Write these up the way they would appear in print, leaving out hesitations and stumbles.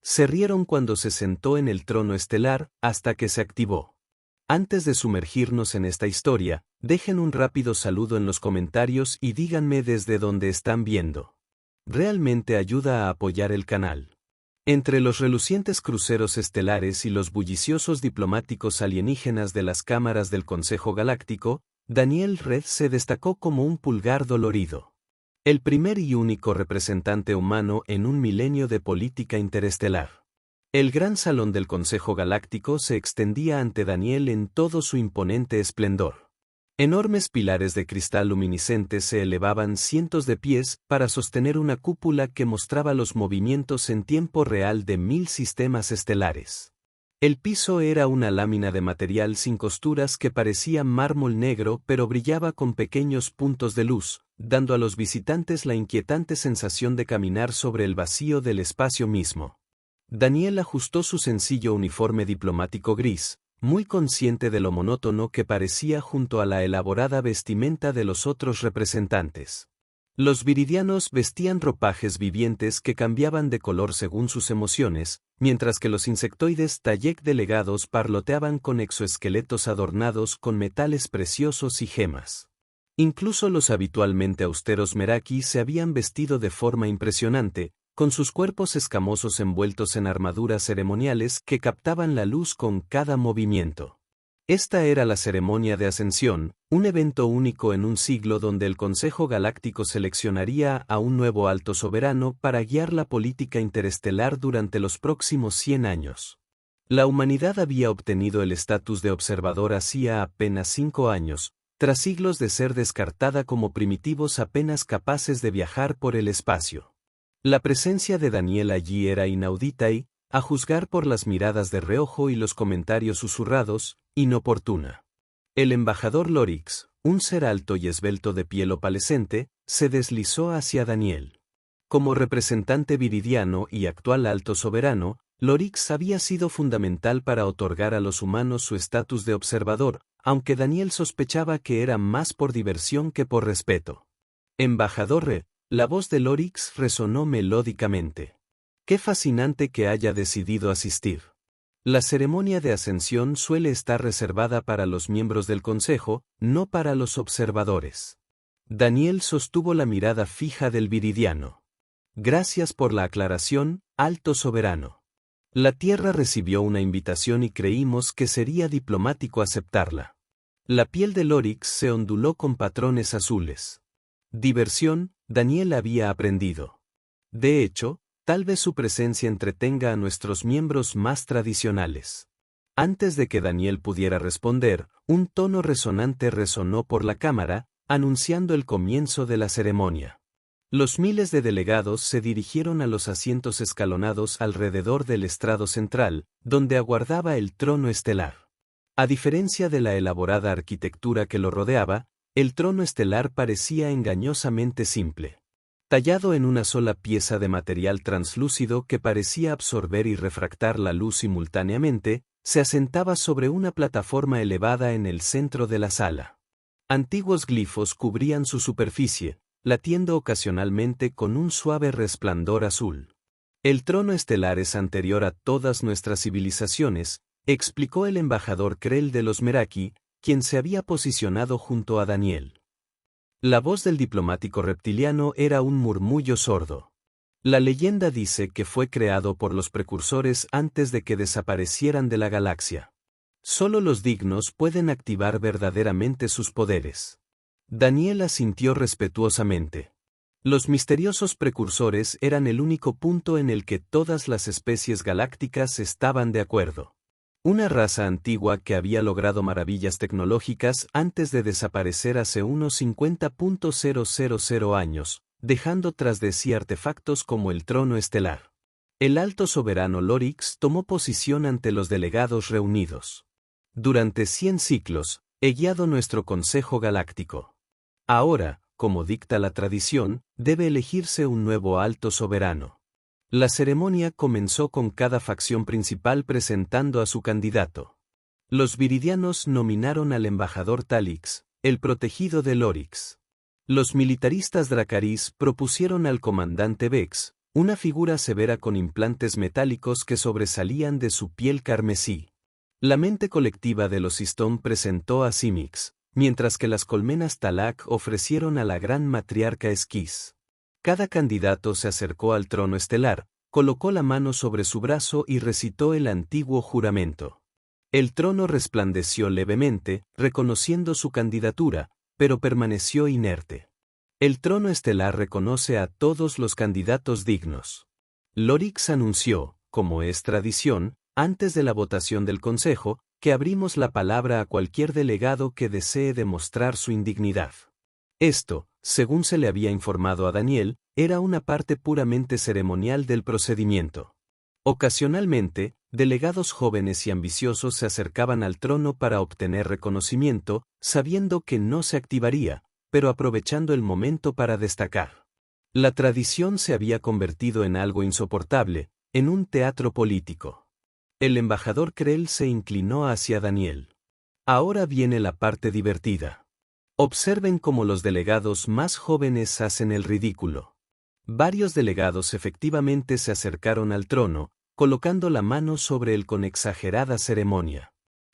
Se rieron cuando se sentó en el trono estelar, hasta que se activó. Antes de sumergirnos en esta historia, dejen un rápido saludo en los comentarios y díganme desde dónde están viendo. Realmente ayuda a apoyar el canal. Entre los relucientes cruceros estelares y los bulliciosos diplomáticos alienígenas de las cámaras del Consejo Galáctico, Daniel Red se destacó como un pulgar dolorido. El primer y único representante humano en un milenio de política interestelar. El gran salón del Consejo Galáctico se extendía ante Daniel en todo su imponente esplendor. Enormes pilares de cristal luminiscente se elevaban cientos de pies para sostener una cúpula que mostraba los movimientos en tiempo real de 1000 sistemas estelares. El piso era una lámina de material sin costuras que parecía mármol negro pero brillaba con pequeños puntos de luz, dando a los visitantes la inquietante sensación de caminar sobre el vacío del espacio mismo. Daniel ajustó su sencillo uniforme diplomático gris, muy consciente de lo monótono que parecía junto a la elaborada vestimenta de los otros representantes. Los viridianos vestían ropajes vivientes que cambiaban de color según sus emociones, mientras que los insectoides Tayek delegados parloteaban con exoesqueletos adornados con metales preciosos y gemas. Incluso los habitualmente austeros Meraki se habían vestido de forma impresionante, con sus cuerpos escamosos envueltos en armaduras ceremoniales que captaban la luz con cada movimiento. Esta era la ceremonia de ascensión, un evento único en un siglo donde el Consejo Galáctico seleccionaría a un nuevo alto soberano para guiar la política interestelar durante los próximos 100 años. La humanidad había obtenido el estatus de observador hacía apenas 5 años, tras siglos de ser descartada como primitivos apenas capaces de viajar por el espacio. La presencia de Daniel allí era inaudita y, a juzgar por las miradas de reojo y los comentarios susurrados, inoportuna. El embajador Lorix, un ser alto y esbelto de piel opalescente, se deslizó hacia Daniel. Como representante viridiano y actual alto soberano, Lorix había sido fundamental para otorgar a los humanos su estatus de observador, aunque Daniel sospechaba que era más por diversión que por respeto. Embajador Red. La voz de Lorix resonó melódicamente. Qué fascinante que haya decidido asistir. La ceremonia de ascensión suele estar reservada para los miembros del Consejo, no para los observadores. Daniel sostuvo la mirada fija del viridiano. Gracias por la aclaración, alto soberano. La Tierra recibió una invitación y creímos que sería diplomático aceptarla. La piel de Lorix se onduló con patrones azules. Diversión, Daniel había aprendido. De hecho, tal vez su presencia entretenga a nuestros miembros más tradicionales. Antes de que Daniel pudiera responder, un tono resonante resonó por la cámara, anunciando el comienzo de la ceremonia. Los miles de delegados se dirigieron a los asientos escalonados alrededor del estrado central, donde aguardaba el trono estelar. A diferencia de la elaborada arquitectura que lo rodeaba, el trono estelar parecía engañosamente simple. Tallado en una sola pieza de material translúcido que parecía absorber y refractar la luz simultáneamente, se asentaba sobre una plataforma elevada en el centro de la sala. Antiguos glifos cubrían su superficie, latiendo ocasionalmente con un suave resplandor azul. El trono estelar es anterior a todas nuestras civilizaciones, explicó el embajador Krell de los Meraki, quien se había posicionado junto a Daniel. La voz del diplomático reptiliano era un murmullo sordo. La leyenda dice que fue creado por los precursores antes de que desaparecieran de la galaxia. Solo los dignos pueden activar verdaderamente sus poderes. Daniel asintió respetuosamente. Los misteriosos precursores eran el único punto en el que todas las especies galácticas estaban de acuerdo. Una raza antigua que había logrado maravillas tecnológicas antes de desaparecer hace unos 50.000 años, dejando tras de sí artefactos como el trono estelar. El alto soberano Lorix tomó posición ante los delegados reunidos. Durante 100 ciclos, he guiado nuestro Consejo Galáctico. Ahora, como dicta la tradición, debe elegirse un nuevo alto soberano. La ceremonia comenzó con cada facción principal presentando a su candidato. Los viridianos nominaron al embajador Talix, el protegido de Lorix. Los militaristas Dracarys propusieron al comandante Vex, Una figura severa con implantes metálicos que sobresalían de su piel carmesí. La mente colectiva de los Istón presentó a Simix, mientras que las colmenas Talak ofrecieron a la gran matriarca Esquís. Cada candidato se acercó al trono estelar, colocó la mano sobre su brazo y recitó el antiguo juramento. El trono resplandeció levemente, reconociendo su candidatura, pero permaneció inerte. El trono estelar reconoce a todos los candidatos dignos. Lorix anunció, como es tradición, antes de la votación del Consejo, que abrimos la palabra a cualquier delegado que desee demostrar su indignidad. Esto, según se le había informado a Daniel, era una parte puramente ceremonial del procedimiento. Ocasionalmente, delegados jóvenes y ambiciosos se acercaban al trono para obtener reconocimiento, sabiendo que no se activaría, pero aprovechando el momento para destacar. La tradición se había convertido en algo insoportable, en un teatro político. El embajador Krell se inclinó hacia Daniel. Ahora viene la parte divertida. Observen cómo los delegados más jóvenes hacen el ridículo. Varios delegados efectivamente se acercaron al trono, colocando la mano sobre él con exagerada ceremonia.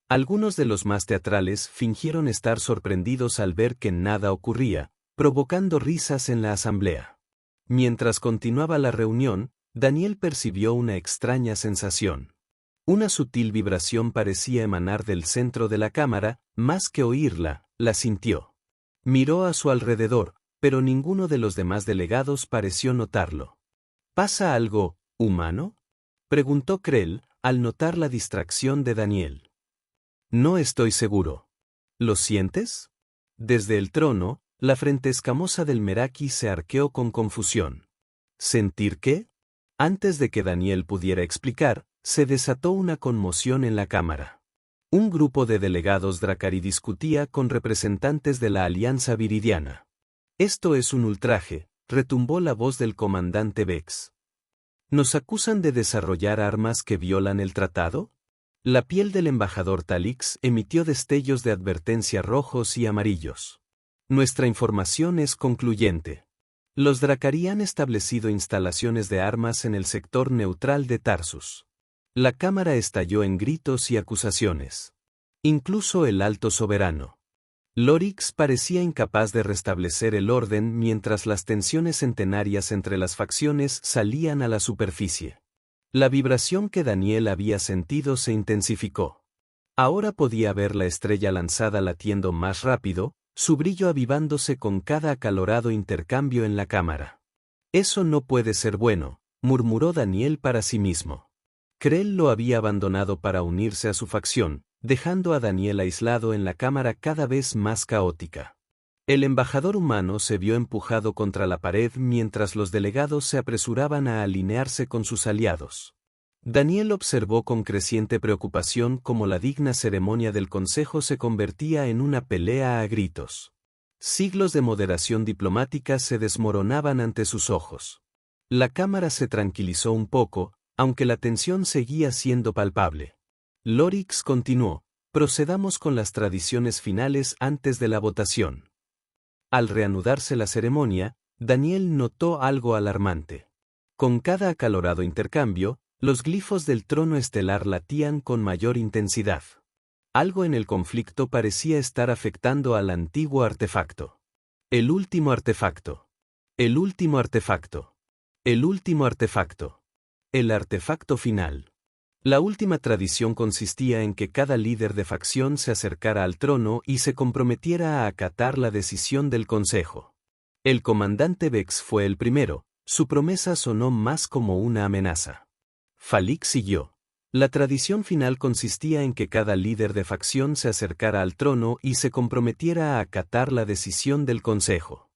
Algunos de los más teatrales fingieron estar sorprendidos al ver que nada ocurría, provocando risas en la asamblea. Mientras continuaba la reunión, Daniel percibió una extraña sensación. Una sutil vibración parecía emanar del centro de la cámara, más que oírla, la sintió. Miró a su alrededor, pero ninguno de los demás delegados pareció notarlo. ¿Pasa algo, humano?, preguntó Krell, al notar la distracción de Daniel. No estoy seguro. ¿Lo sientes? Desde el trono, la frente escamosa del Meraki se arqueó con confusión. ¿Sentir qué? Antes de que Daniel pudiera explicar, se desató una conmoción en la cámara. Un grupo de delegados Dracari discutía con representantes de la Alianza Viridiana. Esto es un ultraje, retumbó la voz del comandante Vex. ¿Nos acusan de desarrollar armas que violan el tratado? La piel del embajador Talix emitió destellos de advertencia rojos y amarillos. Nuestra información es concluyente. Los Dracari han establecido instalaciones de armas en el sector neutral de Tarsus. La cámara estalló en gritos y acusaciones. Incluso el alto soberano Lorix parecía incapaz de restablecer el orden mientras las tensiones centenarias entre las facciones salían a la superficie. La vibración que Daniel había sentido se intensificó. Ahora podía ver la estrella lanzada latiendo más rápido, su brillo avivándose con cada acalorado intercambio en la cámara. Eso no puede ser bueno, murmuró Daniel para sí mismo. Krell lo había abandonado para unirse a su facción, dejando a Daniel aislado en la cámara cada vez más caótica. El embajador humano se vio empujado contra la pared mientras los delegados se apresuraban a alinearse con sus aliados. Daniel observó con creciente preocupación cómo la digna ceremonia del Consejo se convertía en una pelea a gritos. Siglos de moderación diplomática se desmoronaban ante sus ojos. La cámara se tranquilizó un poco, aunque la tensión seguía siendo palpable. Lorix continuó: procedamos con las tradiciones finales antes de la votación. Al reanudarse la ceremonia, Daniel notó algo alarmante. Con cada acalorado intercambio, los glifos del trono estelar latían con mayor intensidad. Algo en el conflicto parecía estar afectando al antiguo artefacto. El último artefacto. El último artefacto. El último artefacto. El artefacto final. La última tradición consistía en que cada líder de facción se acercara al trono y se comprometiera a acatar la decisión del Consejo. El comandante Vex fue el primero, su promesa sonó más como una amenaza. Falik siguió. La tradición final consistía en que cada líder de facción se acercara al trono y se comprometiera a acatar la decisión del Consejo.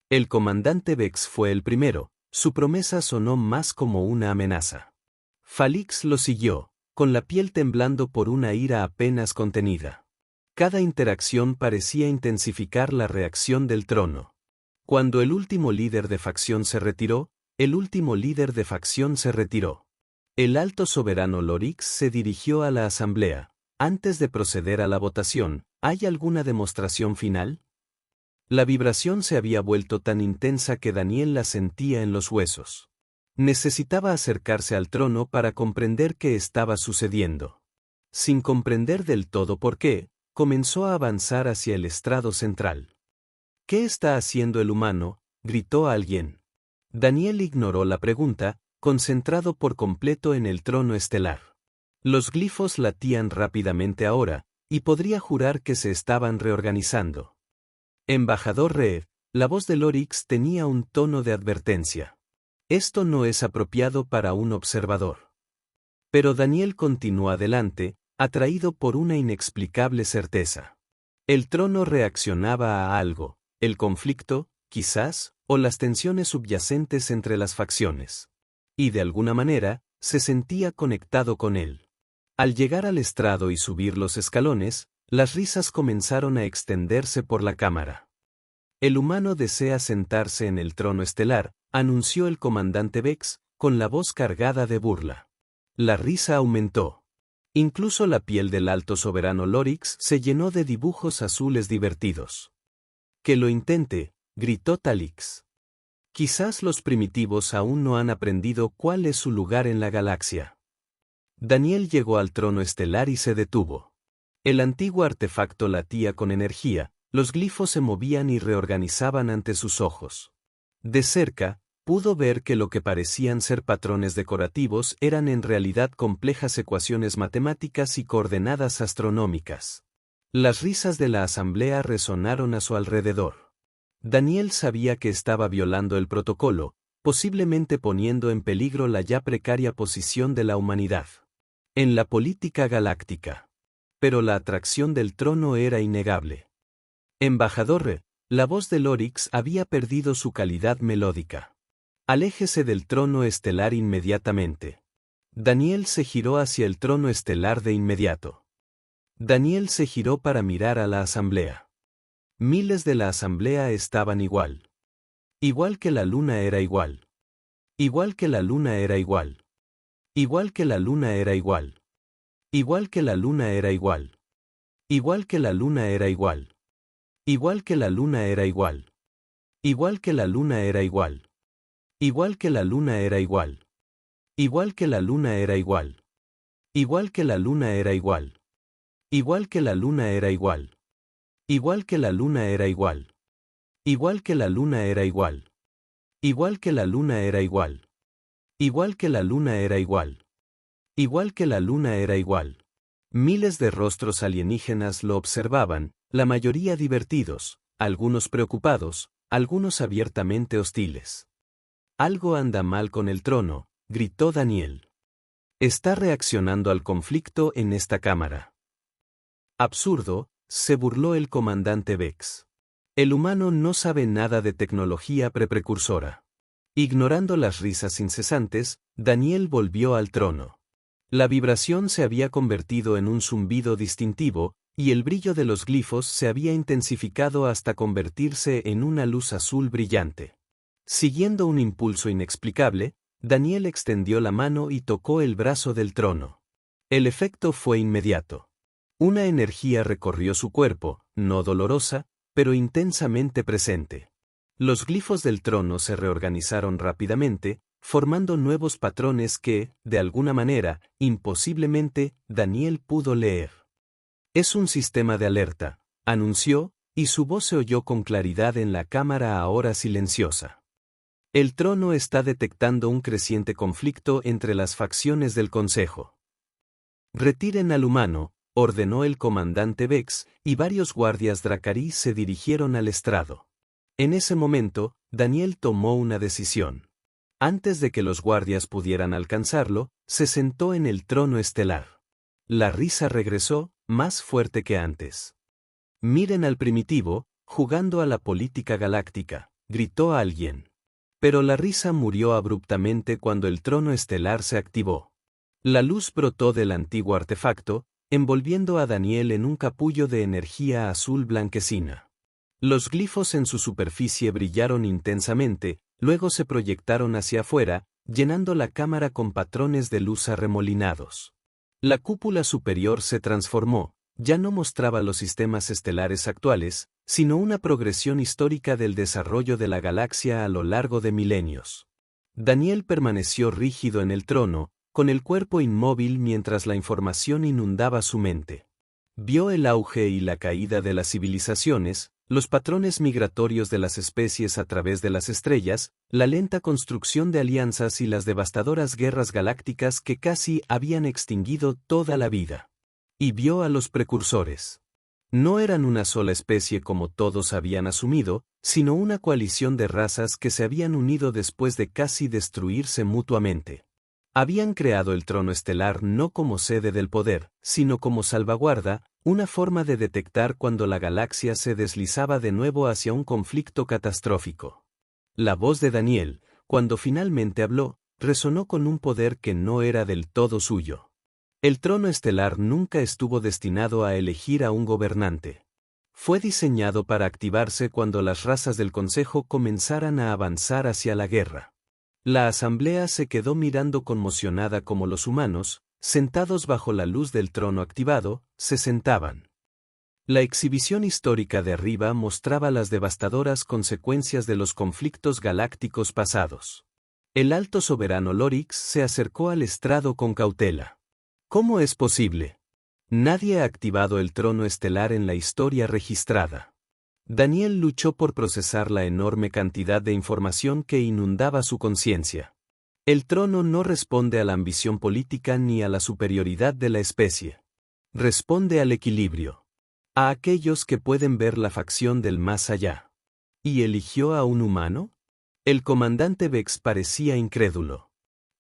El comandante Vex fue el primero, su promesa sonó más como una amenaza. Falix lo siguió, con la piel temblando por una ira apenas contenida. Cada interacción parecía intensificar la reacción del trono. Cuando el último líder de facción se retiró, el último líder de facción se retiró. El alto soberano Lorix se dirigió a la asamblea. Antes de proceder a la votación, ¿hay alguna demostración final? La vibración se había vuelto tan intensa que Daniel la sentía en los huesos. Necesitaba acercarse al trono para comprender qué estaba sucediendo. Sin comprender del todo por qué, comenzó a avanzar hacia el estrado central. ¿Qué está haciendo el humano?, gritó alguien. Daniel ignoró la pregunta, concentrado por completo en el trono estelar. Los glifos latían rápidamente ahora, y podría jurar que se estaban reorganizando. Embajador Reed, la voz de Lorix tenía un tono de advertencia. Esto no es apropiado para un observador. Pero Daniel continuó adelante, atraído por una inexplicable certeza. El trono reaccionaba a algo, el conflicto, quizás, o las tensiones subyacentes entre las facciones. Y de alguna manera, se sentía conectado con él. Al llegar al estrado y subir los escalones, las risas comenzaron a extenderse por la cámara. El humano desea sentarse en el trono estelar, anunció el comandante Vex, con la voz cargada de burla. La risa aumentó. Incluso la piel del alto soberano Lorix se llenó de dibujos azules divertidos. «Que lo intente», gritó Talix. «Quizás los primitivos aún no han aprendido cuál es su lugar en la galaxia». Daniel llegó al trono estelar y se detuvo. El antiguo artefacto latía con energía, los glifos se movían y reorganizaban ante sus ojos. De cerca, pudo ver que lo que parecían ser patrones decorativos eran en realidad complejas ecuaciones matemáticas y coordenadas astronómicas. Las risas de la asamblea resonaron a su alrededor. Daniel sabía que estaba violando el protocolo, posiblemente poniendo en peligro la ya precaria posición de la humanidad en la política galáctica. Pero la atracción del trono era innegable. Embajador, la voz de Lorix había perdido su calidad melódica. Aléjese del trono estelar inmediatamente. Daniel se giró hacia el trono estelar de inmediato. Daniel se giró para mirar a la asamblea. Miles de la asamblea estaban igual. Igual que la luna era igual. Igual que la luna era igual. Igual que la luna era igual. Igual que la luna era igual. Igual que la luna era igual. Igual que la luna era igual. Igual que la luna era igual. Igual que la luna era igual. Igual que la luna era igual. Igual que la luna era igual. Igual que la luna era igual. Igual que la luna era igual. Igual que la luna era igual. Igual que la luna era igual. Igual que la luna era igual. Igual que la luna era igual. Miles de rostros alienígenas lo observaban, la mayoría divertidos, algunos preocupados, algunos abiertamente hostiles. Algo anda mal con el trono, gritó Daniel. Está reaccionando al conflicto en esta cámara. Absurdo, se burló el comandante Vex. El humano no sabe nada de tecnología preprecursora. Ignorando las risas incesantes, Daniel volvió al trono. La vibración se había convertido en un zumbido distintivo, y el brillo de los glifos se había intensificado hasta convertirse en una luz azul brillante. Siguiendo un impulso inexplicable, Daniel extendió la mano y tocó el brazo del trono. El efecto fue inmediato. Una energía recorrió su cuerpo, no dolorosa, pero intensamente presente. Los glifos del trono se reorganizaron rápidamente, formando nuevos patrones que, de alguna manera, imposiblemente, Daniel pudo leer. «Es un sistema de alerta», anunció, y su voz se oyó con claridad en la cámara ahora silenciosa. «El trono está detectando un creciente conflicto entre las facciones del Consejo. Retiren al humano», ordenó el comandante Vex, y varios guardias dracarí se dirigieron al estrado. En ese momento, Daniel tomó una decisión. Antes de que los guardias pudieran alcanzarlo, se sentó en el trono estelar. La risa regresó, más fuerte que antes. «Miren al primitivo, jugando a la política galáctica», gritó alguien. Pero la risa murió abruptamente cuando el trono estelar se activó. La luz brotó del antiguo artefacto, envolviendo a Daniel en un capullo de energía azul blanquecina. Los glifos en su superficie brillaron intensamente, luego se proyectaron hacia afuera, llenando la cámara con patrones de luz arremolinados. La cúpula superior se transformó, ya no mostraba los sistemas estelares actuales, sino una progresión histórica del desarrollo de la galaxia a lo largo de milenios. Daniel permaneció rígido en el trono, con el cuerpo inmóvil mientras la información inundaba su mente. Vio el auge y la caída de las civilizaciones, los patrones migratorios de las especies a través de las estrellas, la lenta construcción de alianzas y las devastadoras guerras galácticas que casi habían extinguido toda la vida. Y vio a los precursores. No eran una sola especie como todos habían asumido, sino una coalición de razas que se habían unido después de casi destruirse mutuamente. Habían creado el trono estelar no como sede del poder, sino como salvaguarda, una forma de detectar cuando la galaxia se deslizaba de nuevo hacia un conflicto catastrófico. La voz de Daniel, cuando finalmente habló, resonó con un poder que no era del todo suyo. El trono estelar nunca estuvo destinado a elegir a un gobernante. Fue diseñado para activarse cuando las razas del Consejo comenzaran a avanzar hacia la guerra. La asamblea se quedó mirando conmocionada como los humanos, sentados bajo la luz del trono activado, se sentaban. La exhibición histórica de arriba mostraba las devastadoras consecuencias de los conflictos galácticos pasados. El alto soberano Lorix se acercó al estrado con cautela. ¿Cómo es posible? Nadie ha activado el trono estelar en la historia registrada. Daniel luchó por procesar la enorme cantidad de información que inundaba su conciencia. El trono no responde a la ambición política ni a la superioridad de la especie. Responde al equilibrio. A aquellos que pueden ver la facción del más allá. ¿Y eligió a un humano? El comandante Vex parecía incrédulo.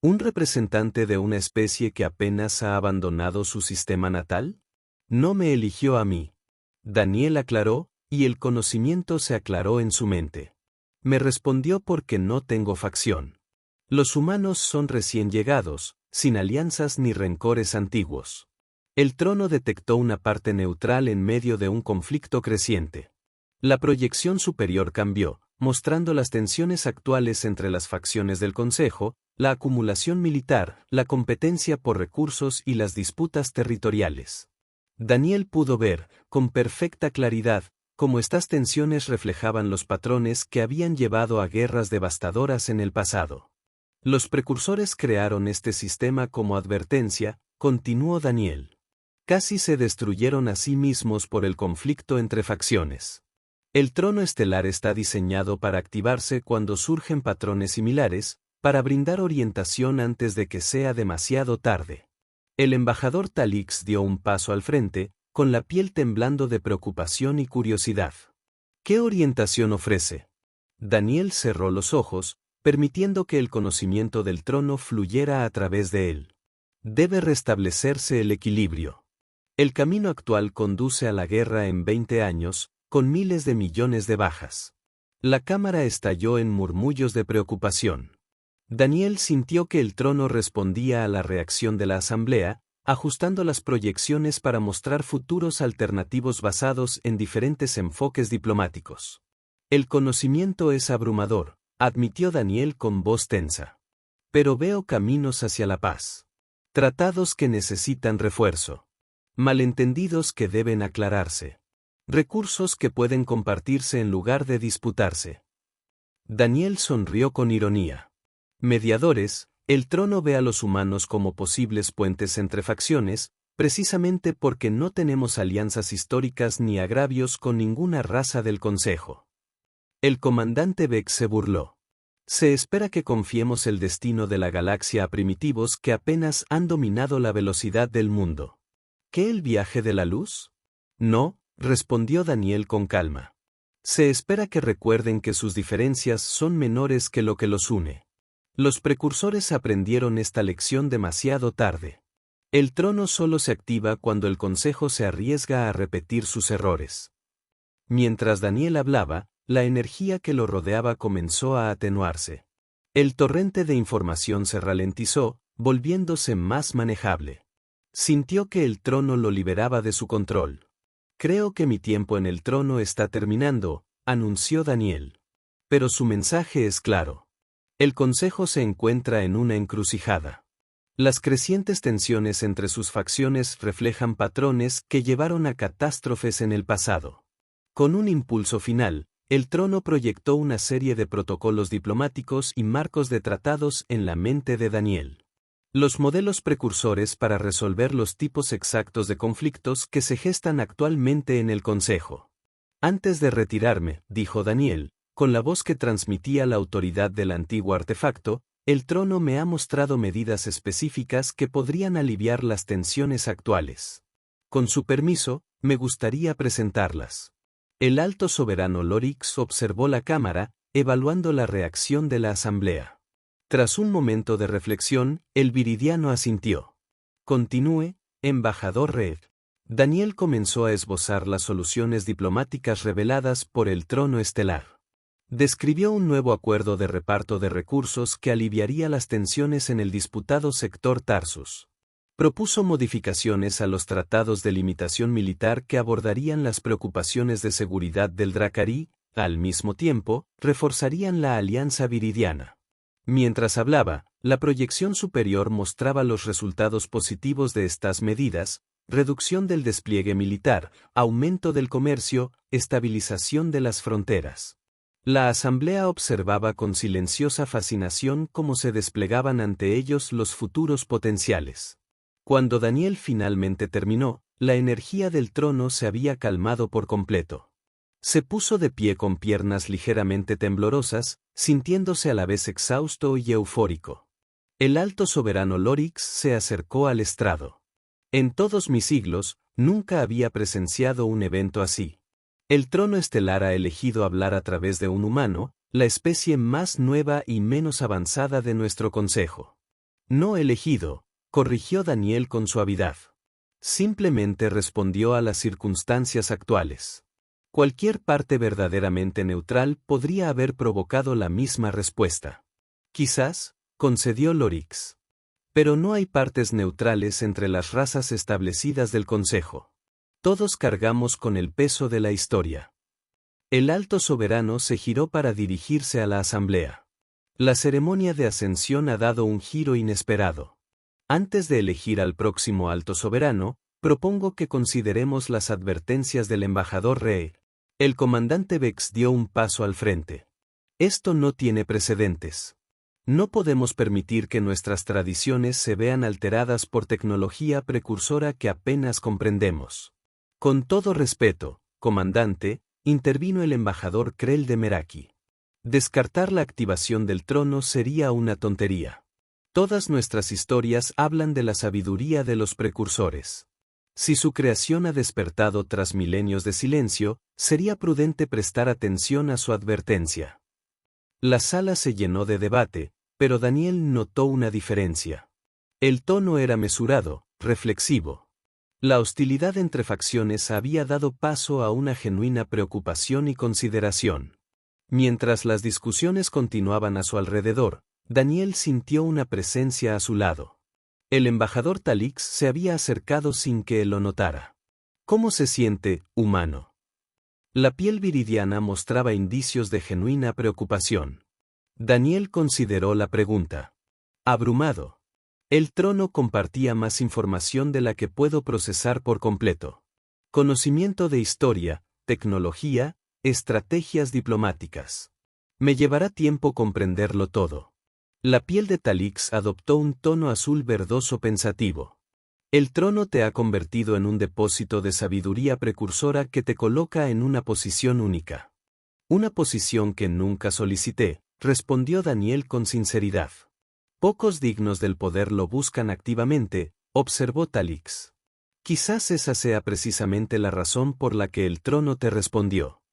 ¿Un representante de una especie que apenas ha abandonado su sistema natal? No me eligió a mí. Daniel aclaró, y el conocimiento se aclaró en su mente. Me respondió porque no tengo facción. Los humanos son recién llegados, sin alianzas ni rencores antiguos. El trono detectó una parte neutral en medio de un conflicto creciente. La proyección superior cambió, mostrando las tensiones actuales entre las facciones del Consejo, la acumulación militar, la competencia por recursos y las disputas territoriales. Daniel pudo ver, con perfecta claridad, cómo estas tensiones reflejaban los patrones que habían llevado a guerras devastadoras en el pasado. Los precursores crearon este sistema como advertencia, continuó Daniel. Casi se destruyeron a sí mismos por el conflicto entre facciones. El trono estelar está diseñado para activarse cuando surgen patrones similares, para brindar orientación antes de que sea demasiado tarde. El embajador Talix dio un paso al frente, con la piel temblando de preocupación y curiosidad. ¿Qué orientación ofrece? Daniel cerró los ojos, permitiendo que el conocimiento del trono fluyera a través de él. Debe restablecerse el equilibrio. El camino actual conduce a la guerra en 20 años, con miles de millones de bajas. La cámara estalló en murmullos de preocupación. Daniel sintió que el trono respondía a la reacción de la asamblea, ajustando las proyecciones para mostrar futuros alternativos basados en diferentes enfoques diplomáticos. El conocimiento es abrumador, admitió Daniel con voz tensa. Pero veo caminos hacia la paz. Tratados que necesitan refuerzo. Malentendidos que deben aclararse. Recursos que pueden compartirse en lugar de disputarse. Daniel sonrió con ironía. Mediadores. El trono ve a los humanos como posibles puentes entre facciones, precisamente porque no tenemos alianzas históricas ni agravios con ninguna raza del Consejo. El comandante Vex se burló. Se espera que confiemos el destino de la galaxia a primitivos que apenas han dominado la velocidad del mundo. ¿Qué el viaje de la luz? No, respondió Daniel con calma. Se espera que recuerden que sus diferencias son menores que lo que los une. Los precursores aprendieron esta lección demasiado tarde. El trono solo se activa cuando el Consejo se arriesga a repetir sus errores. Mientras Daniel hablaba, la energía que lo rodeaba comenzó a atenuarse. El torrente de información se ralentizó, volviéndose más manejable. Sintió que el trono lo liberaba de su control. Creo que mi tiempo en el trono está terminando, anunció Daniel. Pero su mensaje es claro. El Consejo se encuentra en una encrucijada. Las crecientes tensiones entre sus facciones reflejan patrones que llevaron a catástrofes en el pasado. Con un impulso final, El trono proyectó una serie de protocolos diplomáticos y marcos de tratados en la mente de Daniel. Los modelos precursores para resolver los tipos exactos de conflictos que se gestan actualmente en el Consejo. Antes de retirarme, dijo Daniel, con la voz que transmitía la autoridad del antiguo artefacto, el trono me ha mostrado medidas específicas que podrían aliviar las tensiones actuales. Con su permiso, me gustaría presentarlas. El alto soberano Lorix observó la cámara, evaluando la reacción de la asamblea. Tras un momento de reflexión, el viridiano asintió. Continúe, embajador Red. Daniel comenzó a esbozar las soluciones diplomáticas reveladas por el trono estelar. Describió un nuevo acuerdo de reparto de recursos que aliviaría las tensiones en el disputado sector Tarsus. Propuso modificaciones a los tratados de limitación militar que abordarían las preocupaciones de seguridad del Dracarí, al mismo tiempo, reforzarían la alianza viridiana. Mientras hablaba, la proyección superior mostraba los resultados positivos de estas medidas: reducción del despliegue militar, aumento del comercio, estabilización de las fronteras. La asamblea observaba con silenciosa fascinación cómo se desplegaban ante ellos los futuros potenciales. Cuando Daniel finalmente terminó, la energía del trono se había calmado por completo. Se puso de pie con piernas ligeramente temblorosas, sintiéndose a la vez exhausto y eufórico. El alto soberano Lorix se acercó al estrado. En todos mis siglos, nunca había presenciado un evento así. El trono estelar ha elegido hablar a través de un humano, la especie más nueva y menos avanzada de nuestro consejo. No elegido, corrigió Daniel con suavidad. Simplemente respondió a las circunstancias actuales. Cualquier parte verdaderamente neutral podría haber provocado la misma respuesta. Quizás, concedió Lorix. Pero no hay partes neutrales entre las razas establecidas del Consejo. Todos cargamos con el peso de la historia. El alto soberano se giró para dirigirse a la asamblea. La ceremonia de ascensión ha dado un giro inesperado. Antes de elegir al próximo alto soberano, propongo que consideremos las advertencias del embajador Rey. El comandante Vex dio un paso al frente. Esto no tiene precedentes. No podemos permitir que nuestras tradiciones se vean alteradas por tecnología precursora que apenas comprendemos. Con todo respeto, comandante, intervino el embajador Krell de Meraki. Descartar la activación del trono sería una tontería. Todas nuestras historias hablan de la sabiduría de los precursores. Si su creación ha despertado tras milenios de silencio, sería prudente prestar atención a su advertencia. La sala se llenó de debate, pero Daniel notó una diferencia. El tono era mesurado, reflexivo. La hostilidad entre facciones había dado paso a una genuina preocupación y consideración. Mientras las discusiones continuaban a su alrededor, Daniel sintió una presencia a su lado. El embajador Talix se había acercado sin que él lo notara. ¿Cómo se siente, humano? La piel viridiana mostraba indicios de genuina preocupación. Daniel consideró la pregunta. Abrumado. El trono compartía más información de la que puedo procesar por completo. Conocimiento de historia, tecnología, estrategias diplomáticas. Me llevará tiempo comprenderlo todo. La piel de Talix adoptó un tono azul verdoso pensativo. El trono te ha convertido en un depósito de sabiduría precursora que te coloca en una posición única. Una posición que nunca solicité, respondió Daniel con sinceridad. Pocos dignos del poder lo buscan activamente, observó Talix. Quizás esa sea precisamente la razón por la que el trono te respondió.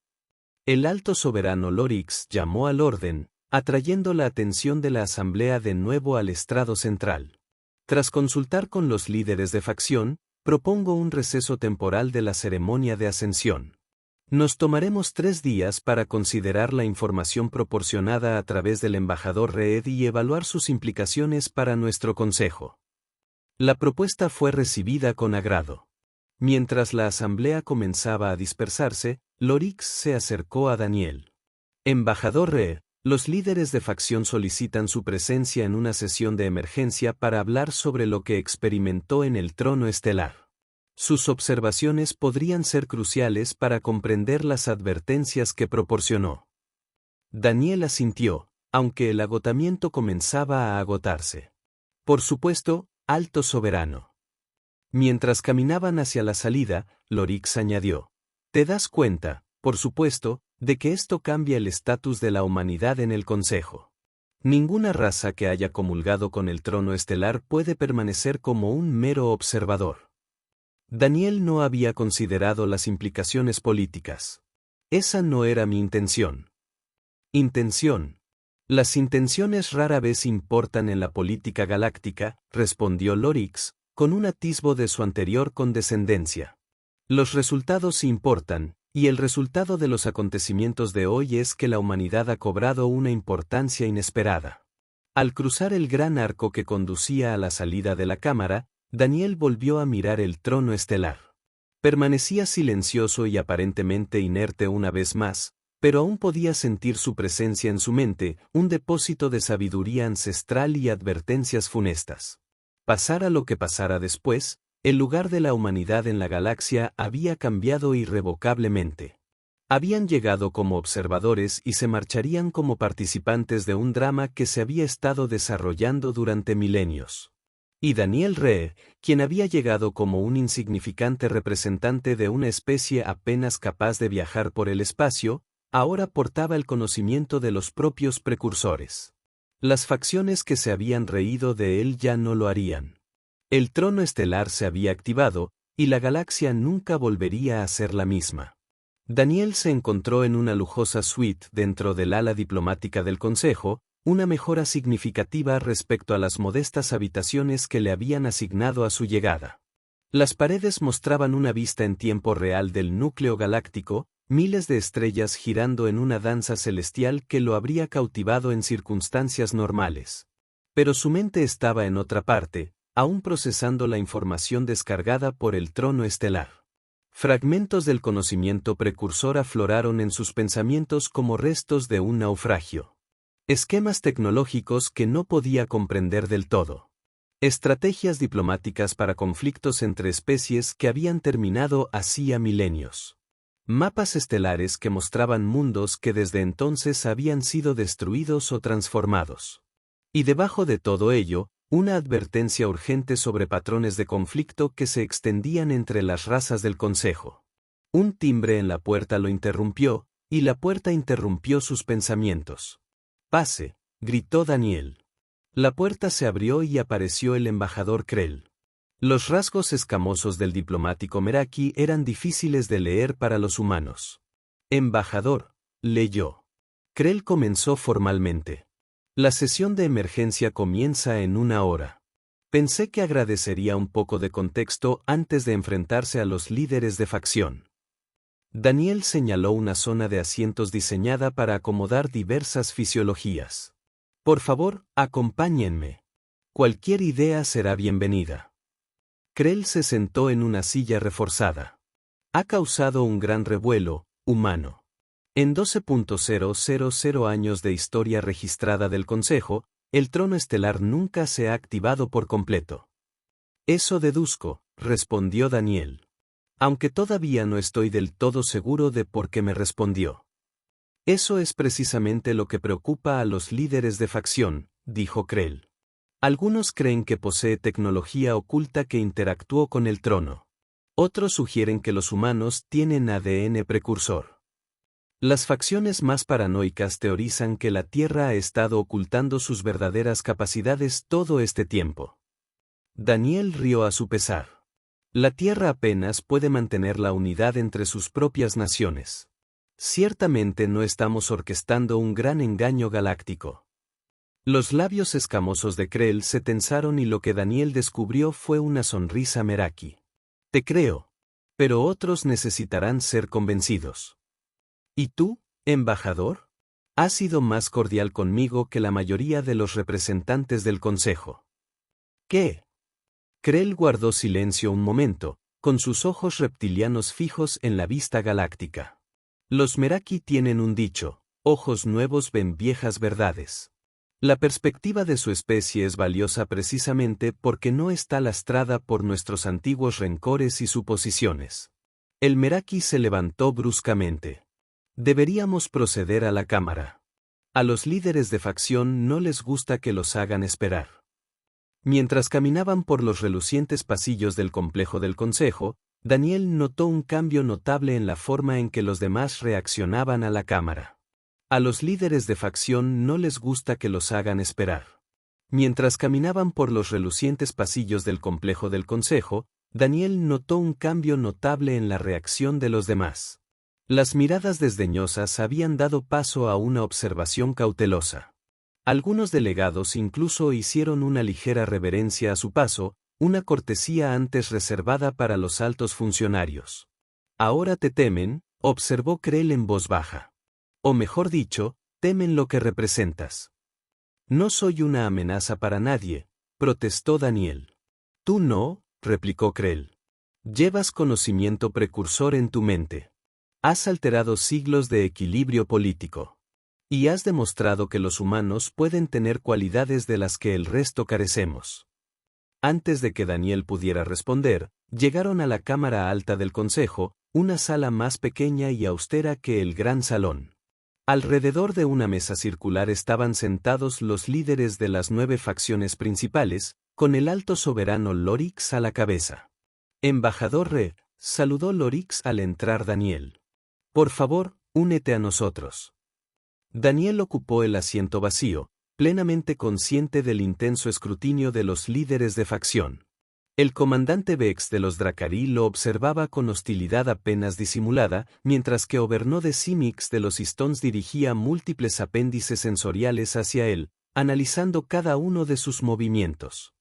El alto soberano Lorix llamó al orden, atrayendo la atención de la asamblea de nuevo al estrado central. Tras consultar con los líderes de facción, propongo un receso temporal de la ceremonia de ascensión. Nos tomaremos 3 días para considerar la información proporcionada a través del embajador Reed y evaluar sus implicaciones para nuestro consejo. La propuesta fue recibida con agrado. Mientras la asamblea comenzaba a dispersarse, Lorix se acercó a Daniel. Embajador Reed, los líderes de facción solicitan su presencia en una sesión de emergencia para hablar sobre lo que experimentó en el trono estelar. Sus observaciones podrían ser cruciales para comprender las advertencias que proporcionó. Daniel asintió, aunque el agotamiento comenzaba a agotarse. Por supuesto, Alto Soberano. Mientras caminaban hacia la salida, Lorix añadió: ¿Te das cuenta, por supuesto, de que esto cambia el estatus de la humanidad en el Consejo? Ninguna raza que haya comulgado con el trono estelar puede permanecer como un mero observador. Daniel no había considerado las implicaciones políticas. Esa no era mi intención. Intención. Las intenciones rara vez importan en la política galáctica, respondió Lorix, con un atisbo de su anterior condescendencia. Los resultados importan, y el resultado de los acontecimientos de hoy es que la humanidad ha cobrado una importancia inesperada. Al cruzar el gran arco que conducía a la salida de la cámara, Daniel volvió a mirar el trono estelar. Permanecía silencioso y aparentemente inerte una vez más, pero aún podía sentir su presencia en su mente, un depósito de sabiduría ancestral y advertencias funestas. Pasara lo que pasara después, el lugar de la humanidad en la galaxia había cambiado irrevocablemente. Habían llegado como observadores y se marcharían como participantes de un drama que se había estado desarrollando durante milenios. Y Daniel Ree, quien había llegado como un insignificante representante de una especie apenas capaz de viajar por el espacio, ahora portaba el conocimiento de los propios precursores. Las facciones que se habían reído de él ya no lo harían. El trono estelar se había activado, y la galaxia nunca volvería a ser la misma. Daniel se encontró en una lujosa suite dentro del ala diplomática del Consejo, una mejora significativa respecto a las modestas habitaciones que le habían asignado a su llegada. Las paredes mostraban una vista en tiempo real del núcleo galáctico, miles de estrellas girando en una danza celestial que lo habría cautivado en circunstancias normales. Pero su mente estaba en otra parte, aún procesando la información descargada por el trono estelar. Fragmentos del conocimiento precursor afloraron en sus pensamientos como restos de un naufragio. Esquemas tecnológicos que no podía comprender del todo. Estrategias diplomáticas para conflictos entre especies que habían terminado hacía milenios. Mapas estelares que mostraban mundos que desde entonces habían sido destruidos o transformados. Y debajo de todo ello, una advertencia urgente sobre patrones de conflicto que se extendían entre las razas del Consejo. Un timbre en la puerta lo interrumpió, y la puerta interrumpió sus pensamientos. «Pase», gritó Daniel. La puerta se abrió y apareció el embajador Krell. Los rasgos escamosos del diplomático Meraki eran difíciles de leer para los humanos. «Embajador», leyó. Krell comenzó formalmente. «La sesión de emergencia comienza en 1 hora. Pensé que agradecería un poco de contexto antes de enfrentarse a los líderes de facción». Daniel señaló una zona de asientos diseñada para acomodar diversas fisiologías. «Por favor, acompáñenme. Cualquier idea será bienvenida». Krell se sentó en una silla reforzada. «Ha causado un gran revuelo, humano. En 12.000 años de historia registrada del Consejo, el trono estelar nunca se ha activado por completo». «Eso deduzco», respondió Daniel. «Aunque todavía no estoy del todo seguro de por qué me respondió». «Eso es precisamente lo que preocupa a los líderes de facción», dijo Krell. «Algunos creen que posee tecnología oculta que interactuó con el trono. Otros sugieren que los humanos tienen ADN precursor. Las facciones más paranoicas teorizan que la Tierra ha estado ocultando sus verdaderas capacidades todo este tiempo». Daniel rió a su pesar. «La Tierra apenas puede mantener la unidad entre sus propias naciones. Ciertamente no estamos orquestando un gran engaño galáctico». Los labios escamosos de Krell se tensaron y lo que Daniel descubrió fue una sonrisa Meraki. «Te creo. Pero otros necesitarán ser convencidos». «¿Y tú, embajador? Has sido más cordial conmigo que la mayoría de los representantes del Consejo». «¿Qué?». Krell guardó silencio un momento, con sus ojos reptilianos fijos en la vista galáctica. «Los Meraki tienen un dicho: ojos nuevos ven viejas verdades. La perspectiva de su especie es valiosa precisamente porque no está lastrada por nuestros antiguos rencores y suposiciones. El Meraki se levantó bruscamente. Deberíamos proceder a la cámara. A los líderes de facción no les gusta que los hagan esperar. Mientras caminaban por los relucientes pasillos del complejo del consejo, Daniel notó un cambio notable en la forma en que los demás reaccionaban a la cámara. A los líderes de facción no les gusta que los hagan esperar. Mientras caminaban por los relucientes pasillos del complejo del consejo, Daniel notó un cambio notable en la reacción de los demás. Las miradas desdeñosas habían dado paso a una observación cautelosa. Algunos delegados incluso hicieron una ligera reverencia a su paso, una cortesía antes reservada para los altos funcionarios. Ahora te temen, observó Krell en voz baja. O mejor dicho, temen lo que representas. No soy una amenaza para nadie, protestó Daniel. Tú no, replicó Krell. Llevas conocimiento precursor en tu mente. Has alterado siglos de equilibrio político. Y has demostrado que los humanos pueden tener cualidades de las que el resto carecemos. Antes de que Daniel pudiera responder, llegaron a la cámara alta del consejo, una sala más pequeña y austera que el gran salón. Alrededor de una mesa circular estaban sentados los líderes de las 9 facciones principales, con el alto soberano Lorix a la cabeza. Embajador Red, saludó Lorix al entrar Daniel. Por favor, únete a nosotros. Daniel ocupó el asiento vacío, plenamente consciente del intenso escrutinio de los líderes de facción. El comandante Vex de los Dracari lo observaba con hostilidad apenas disimulada, mientras que Oberno de Simix de los Istons dirigía múltiples apéndices sensoriales hacia él, analizando cada uno de sus movimientos.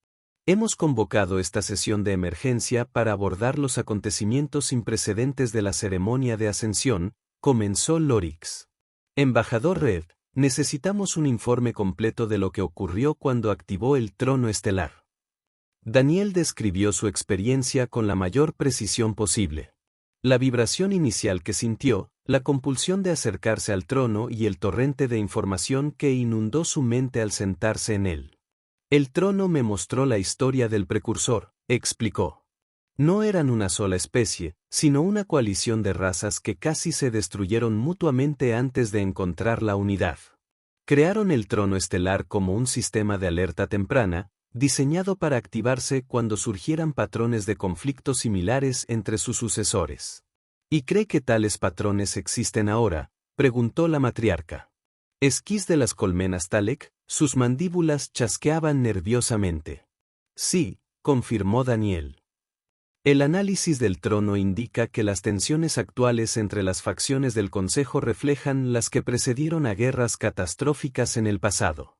Hemos convocado esta sesión de emergencia para abordar los acontecimientos sin precedentes de la ceremonia de ascensión, comenzó Lorix. Embajador Red, necesitamos un informe completo de lo que ocurrió cuando activó el trono estelar. Daniel describió su experiencia con la mayor precisión posible. La vibración inicial que sintió, la compulsión de acercarse al trono y el torrente de información que inundó su mente al sentarse en él. El trono me mostró la historia del precursor, explicó. No eran una sola especie, sino una coalición de razas que casi se destruyeron mutuamente antes de encontrar la unidad. Crearon el trono estelar como un sistema de alerta temprana, diseñado para activarse cuando surgieran patrones de conflicto similares entre sus sucesores. ¿Y cree que tales patrones existen ahora?, preguntó la matriarca. Esquís de las colmenas Talek, sus mandíbulas chasqueaban nerviosamente. Sí, confirmó Daniel. El análisis del trono indica que las tensiones actuales entre las facciones del Consejo reflejan las que precedieron a guerras catastróficas en el pasado.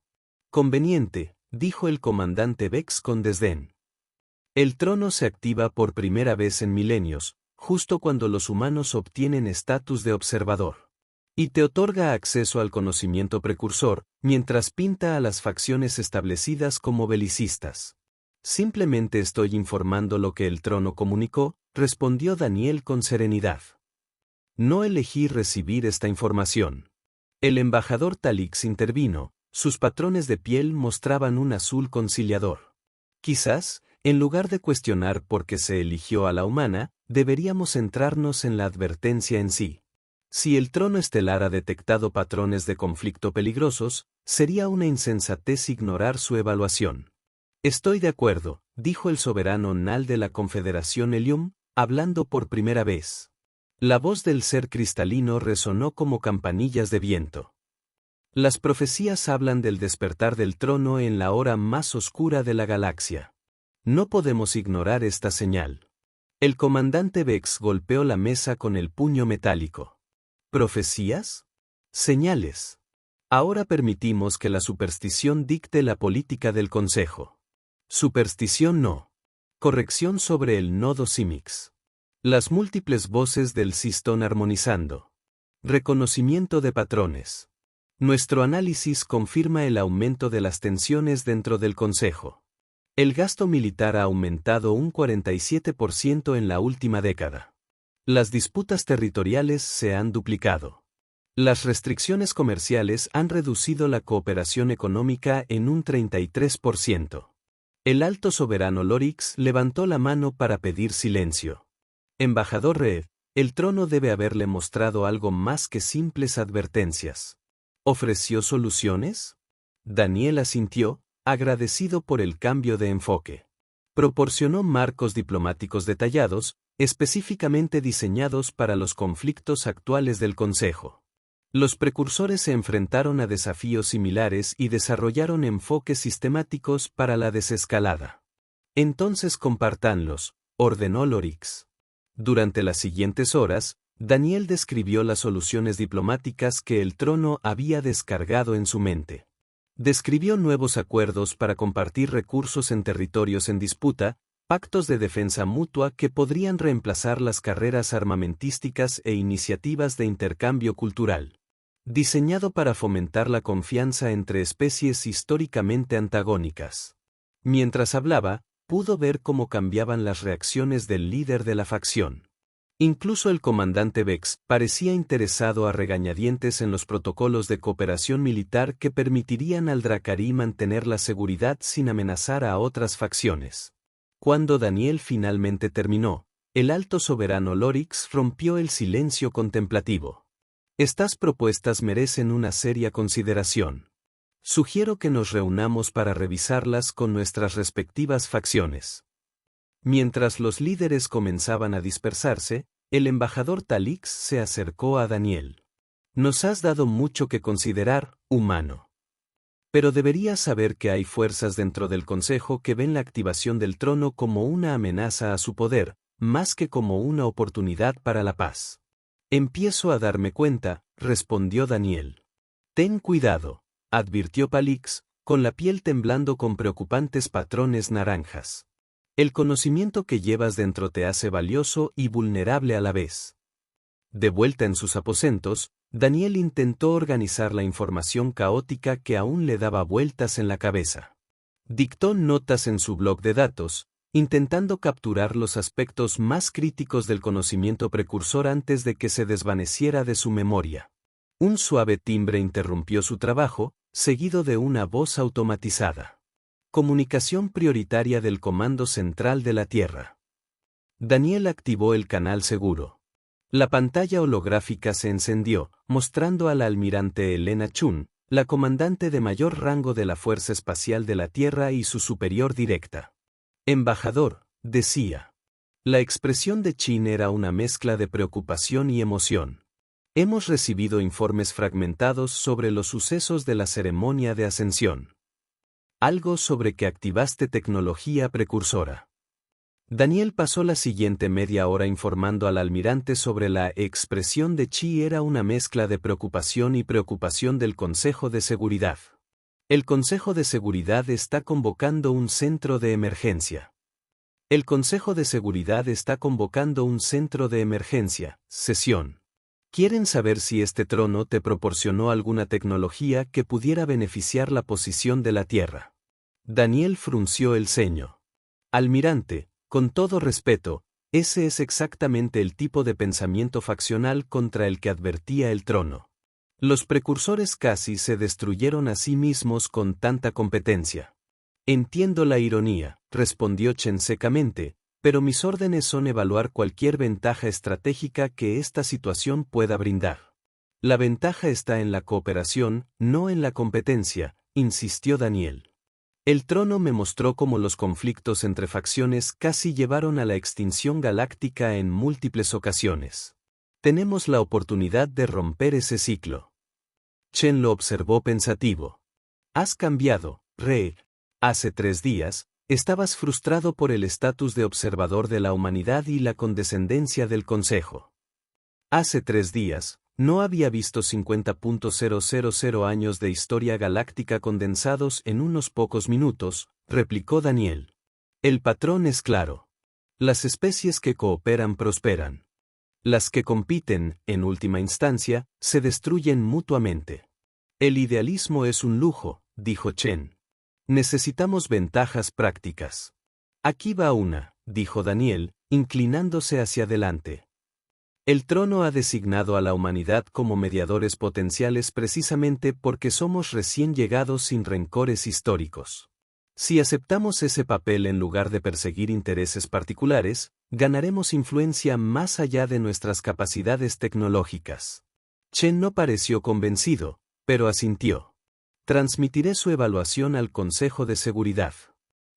Conveniente, dijo el comandante Vex con desdén. El trono se activa por primera vez en milenios, justo cuando los humanos obtienen estatus de observador. Y te otorga acceso al conocimiento precursor, mientras pinta a las facciones establecidas como belicistas. Simplemente estoy informando lo que el trono comunicó, respondió Daniel con serenidad. No elegí recibir esta información. El embajador Talix intervino, sus patrones de piel mostraban un azul conciliador. Quizás, en lugar de cuestionar por qué se eligió a la humana, deberíamos centrarnos en la advertencia en sí. Si el trono estelar ha detectado patrones de conflicto peligrosos, sería una insensatez ignorar su evaluación. Estoy de acuerdo, dijo el soberano Nal de la Confederación Helium, hablando por primera vez. La voz del ser cristalino resonó como campanillas de viento. Las profecías hablan del despertar del trono en la hora más oscura de la galaxia. No podemos ignorar esta señal. El comandante Vex golpeó la mesa con el puño metálico. ¿Profecías? Señales. Ahora permitimos que la superstición dicte la política del Consejo. Superstición no. Corrección sobre el nodo Simix. Las múltiples voces del sistón armonizando. Reconocimiento de patrones. Nuestro análisis confirma el aumento de las tensiones dentro del Consejo. El gasto militar ha aumentado un 47% en la última década. Las disputas territoriales se han duplicado. Las restricciones comerciales han reducido la cooperación económica en un 33%. El alto soberano Lorix levantó la mano para pedir silencio. Embajador Reed, el trono debe haberle mostrado algo más que simples advertencias. ¿Ofreció soluciones? Daniel asintió, agradecido por el cambio de enfoque. Proporcionó marcos diplomáticos detallados, específicamente diseñados para los conflictos actuales del Consejo. Los precursores se enfrentaron a desafíos similares y desarrollaron enfoques sistemáticos para la desescalada. Entonces compártanlos, ordenó Lorix. Durante las siguientes horas, Daniel describió las soluciones diplomáticas que el trono había descargado en su mente. Describió nuevos acuerdos para compartir recursos en territorios en disputa, pactos de defensa mutua que podrían reemplazar las carreras armamentísticas e iniciativas de intercambio cultural. Diseñado para fomentar la confianza entre especies históricamente antagónicas. Mientras hablaba, pudo ver cómo cambiaban las reacciones del líder de la facción. Incluso el comandante Vex parecía interesado a regañadientes en los protocolos de cooperación militar que permitirían al Dracarí mantener la seguridad sin amenazar a otras facciones. Cuando Daniel finalmente terminó, el alto soberano Lorix rompió el silencio contemplativo. Estas propuestas merecen una seria consideración. Sugiero que nos reunamos para revisarlas con nuestras respectivas facciones. Mientras los líderes comenzaban a dispersarse, el embajador Talix se acercó a Daniel. Nos has dado mucho que considerar, humano. Pero deberías saber que hay fuerzas dentro del Consejo que ven la activación del trono como una amenaza a su poder, más que como una oportunidad para la paz. Empiezo a darme cuenta, respondió Daniel. Ten cuidado, advirtió Palix, con la piel temblando con preocupantes patrones naranjas. El conocimiento que llevas dentro te hace valioso y vulnerable a la vez. De vuelta en sus aposentos, Daniel intentó organizar la información caótica que aún le daba vueltas en la cabeza. Dictó notas en su bloc de datos, intentando capturar los aspectos más críticos del conocimiento precursor antes de que se desvaneciera de su memoria. Un suave timbre interrumpió su trabajo, seguido de una voz automatizada. Comunicación prioritaria del Comando Central de la Tierra. Daniel activó el canal seguro. La pantalla holográfica se encendió, mostrando a la almirante Elena Chun, la comandante de mayor rango de la Fuerza Espacial de la Tierra y su superior directa. Embajador, decía. La expresión de Chin era una mezcla de preocupación y emoción. Hemos recibido informes fragmentados sobre los sucesos de la ceremonia de ascensión. Algo sobre que activaste tecnología precursora. Daniel pasó la siguiente media hora informando al almirante sobre la expresión de Chi era una mezcla de preocupación y preocupación del Consejo de Seguridad. El Consejo de Seguridad está convocando un centro de emergencia. El Consejo de Seguridad está convocando un centro de emergencia, sesión. Quieren saber si este trono te proporcionó alguna tecnología que pudiera beneficiar la posición de la Tierra. Daniel frunció el ceño. Almirante, con todo respeto, ese es exactamente el tipo de pensamiento faccional contra el que advertía el trono. Los precursores casi se destruyeron a sí mismos con tanta competencia. Entiendo la ironía, respondió Chen secamente, pero mis órdenes son evaluar cualquier ventaja estratégica que esta situación pueda brindar. La ventaja está en la cooperación, no en la competencia, insistió Daniel. El trono me mostró cómo los conflictos entre facciones casi llevaron a la extinción galáctica en múltiples ocasiones. Tenemos la oportunidad de romper ese ciclo. Chen lo observó pensativo. Has cambiado, Reed. Hace 3 días, estabas frustrado por el estatus de observador de la humanidad y la condescendencia del Consejo. Hace 3 días, no había visto 50.000 años de historia galáctica condensados en unos pocos minutos, replicó Daniel. El patrón es claro. Las especies que cooperan prosperan. Las que compiten, en última instancia, se destruyen mutuamente. El idealismo es un lujo, dijo Chen. Necesitamos ventajas prácticas. Aquí va una, dijo Daniel, inclinándose hacia adelante. El trono ha designado a la humanidad como mediadores potenciales precisamente porque somos recién llegados sin rencores históricos. Si aceptamos ese papel en lugar de perseguir intereses particulares, ganaremos influencia más allá de nuestras capacidades tecnológicas. Chen no pareció convencido, pero asintió. Transmitiré su evaluación al Consejo de Seguridad.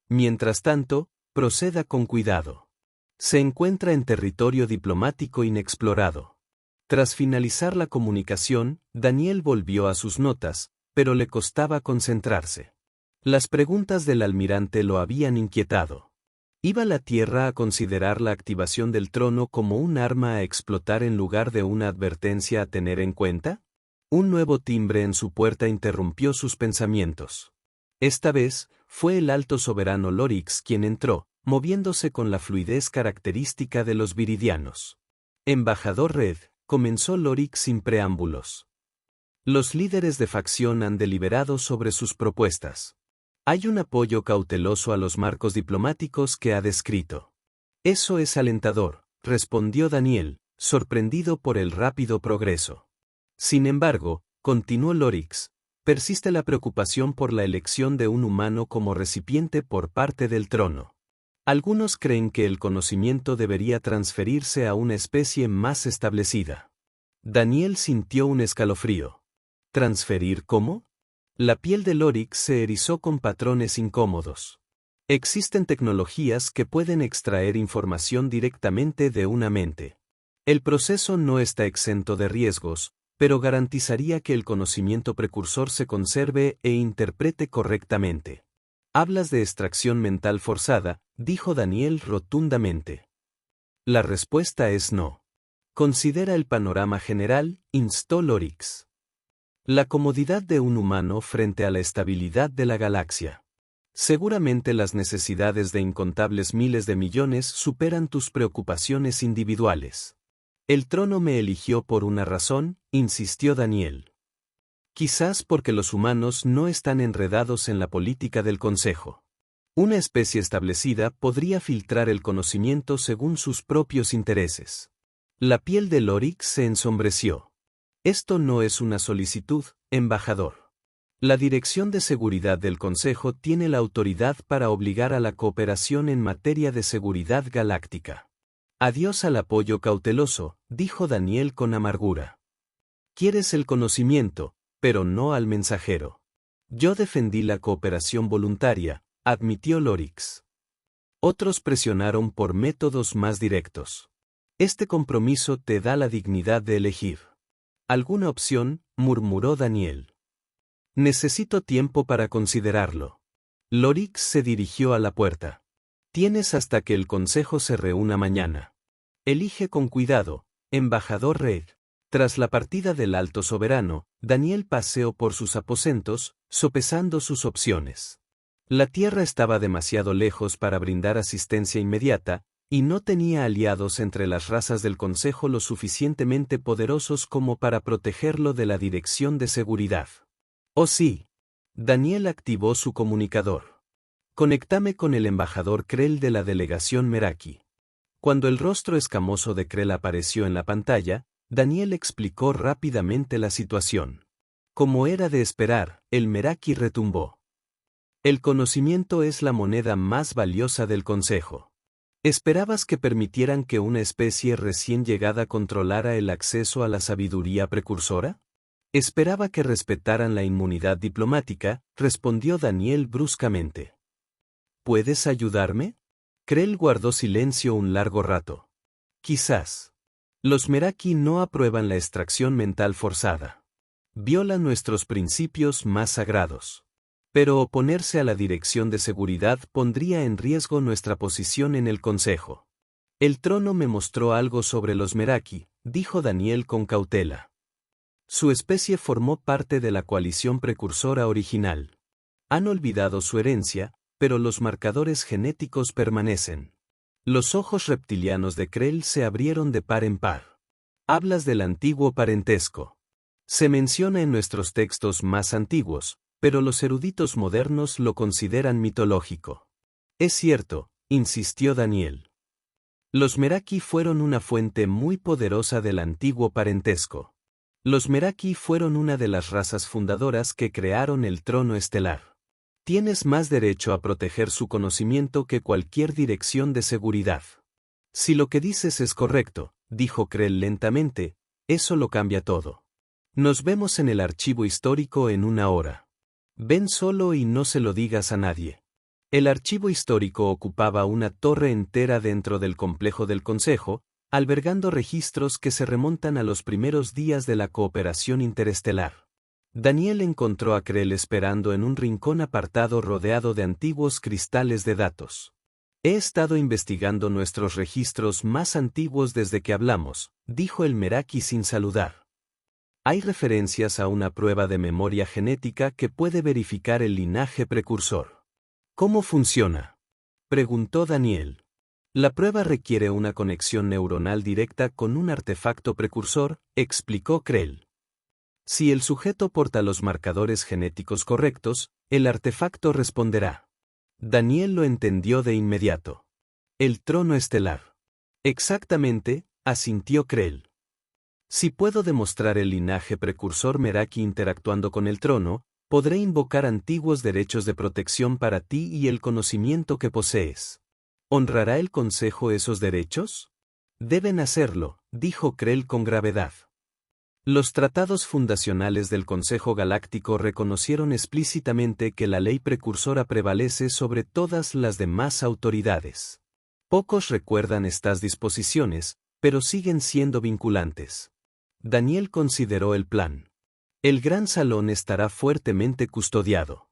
Mientras tanto, proceda con cuidado. Se encuentra en territorio diplomático inexplorado. Tras finalizar la comunicación, Daniel volvió a sus notas, pero le costaba concentrarse. Las preguntas del almirante lo habían inquietado. ¿Iba la Tierra a considerar la activación del trono como un arma a explotar en lugar de una advertencia a tener en cuenta? Un nuevo timbre en su puerta interrumpió sus pensamientos. Esta vez, fue el alto soberano Lorix quien entró, moviéndose con la fluidez característica de los viridianos. Embajador Red, comenzó Lorix sin preámbulos. Los líderes de facción han deliberado sobre sus propuestas. Hay un apoyo cauteloso a los marcos diplomáticos que ha descrito. Eso es alentador, respondió Daniel, sorprendido por el rápido progreso. Sin embargo, continuó Lorix, persiste la preocupación por la elección de un humano como recipiente por parte del trono. Algunos creen que el conocimiento debería transferirse a una especie más establecida. Daniel sintió un escalofrío. ¿Transferir cómo? La piel de Lorix se erizó con patrones incómodos. Existen tecnologías que pueden extraer información directamente de una mente. El proceso no está exento de riesgos, pero garantizaría que el conocimiento precursor se conserve e interprete correctamente. Hablas de extracción mental forzada, dijo Daniel rotundamente. La respuesta es no. Considera el panorama general, instó Lorix. La comodidad de un humano frente a la estabilidad de la galaxia. Seguramente las necesidades de incontables miles de millones superan tus preocupaciones individuales. El trono me eligió por una razón, insistió Daniel. Quizás porque los humanos no están enredados en la política del Consejo. Una especie establecida podría filtrar el conocimiento según sus propios intereses. La piel de Lorix se ensombreció. Esto no es una solicitud, embajador. La Dirección de Seguridad del Consejo tiene la autoridad para obligar a la cooperación en materia de seguridad galáctica. Adiós al apoyo cauteloso, dijo Daniel con amargura. Quieres el conocimiento, pero no al mensajero. Yo defendí la cooperación voluntaria, admitió Lorix. Otros presionaron por métodos más directos. Este compromiso te da la dignidad de elegir. ¿Alguna opción?, murmuró Daniel. Necesito tiempo para considerarlo. Lorix se dirigió a la puerta. Tienes hasta que el consejo se reúna mañana. Elige con cuidado, embajador Reid. Tras la partida del alto soberano, Daniel paseó por sus aposentos, sopesando sus opciones. La Tierra estaba demasiado lejos para brindar asistencia inmediata, y no tenía aliados entre las razas del Consejo lo suficientemente poderosos como para protegerlo de la Dirección de Seguridad. Oh sí. Daniel activó su comunicador. Conéctame con el embajador Krell de la delegación Meraki. Cuando el rostro escamoso de Krell apareció en la pantalla, Daniel explicó rápidamente la situación. Como era de esperar, el Meraki retumbó. El conocimiento es la moneda más valiosa del Consejo. ¿Esperabas que permitieran que una especie recién llegada controlara el acceso a la sabiduría precursora? Esperaba que respetaran la inmunidad diplomática, respondió Daniel bruscamente. ¿Puedes ayudarme? Krell guardó silencio un largo rato. Quizás. Los Meraki no aprueban la extracción mental forzada. Violan nuestros principios más sagrados. Pero oponerse a la Dirección de Seguridad pondría en riesgo nuestra posición en el Consejo. El trono me mostró algo sobre los Meraki, dijo Daniel con cautela. Su especie formó parte de la coalición precursora original. Han olvidado su herencia, pero los marcadores genéticos permanecen. Los ojos reptilianos de Krell se abrieron de par en par. Hablas del antiguo parentesco. Se menciona en nuestros textos más antiguos, pero los eruditos modernos lo consideran mitológico. Es cierto, insistió Daniel. Los Meraki fueron una fuente muy poderosa del antiguo parentesco. Los Meraki fueron una de las razas fundadoras que crearon el trono estelar. Tienes más derecho a proteger su conocimiento que cualquier dirección de seguridad. Si lo que dices es correcto, dijo Krell lentamente, eso lo cambia todo. Nos vemos en el archivo histórico en 1 hora. Ven solo y no se lo digas a nadie. El archivo histórico ocupaba una torre entera dentro del complejo del Consejo, albergando registros que se remontan a los primeros días de la cooperación interestelar. Daniel encontró a Krell esperando en un rincón apartado rodeado de antiguos cristales de datos. He estado investigando nuestros registros más antiguos desde que hablamos, dijo el Meraki sin saludar. Hay referencias a una prueba de memoria genética que puede verificar el linaje precursor. ¿Cómo funciona?, preguntó Daniel. La prueba requiere una conexión neuronal directa con un artefacto precursor, explicó Krell. Si el sujeto porta los marcadores genéticos correctos, el artefacto responderá. Daniel lo entendió de inmediato. El trono estelar. Exactamente, asintió Krell. Si puedo demostrar el linaje precursor Meraki interactuando con el trono, podré invocar antiguos derechos de protección para ti y el conocimiento que posees. ¿Honrará el Consejo esos derechos? Deben hacerlo, dijo Krell con gravedad. Los tratados fundacionales del Consejo Galáctico reconocieron explícitamente que la ley precursora prevalece sobre todas las demás autoridades. Pocos recuerdan estas disposiciones, pero siguen siendo vinculantes. Daniel consideró el plan. El gran salón estará fuertemente custodiado.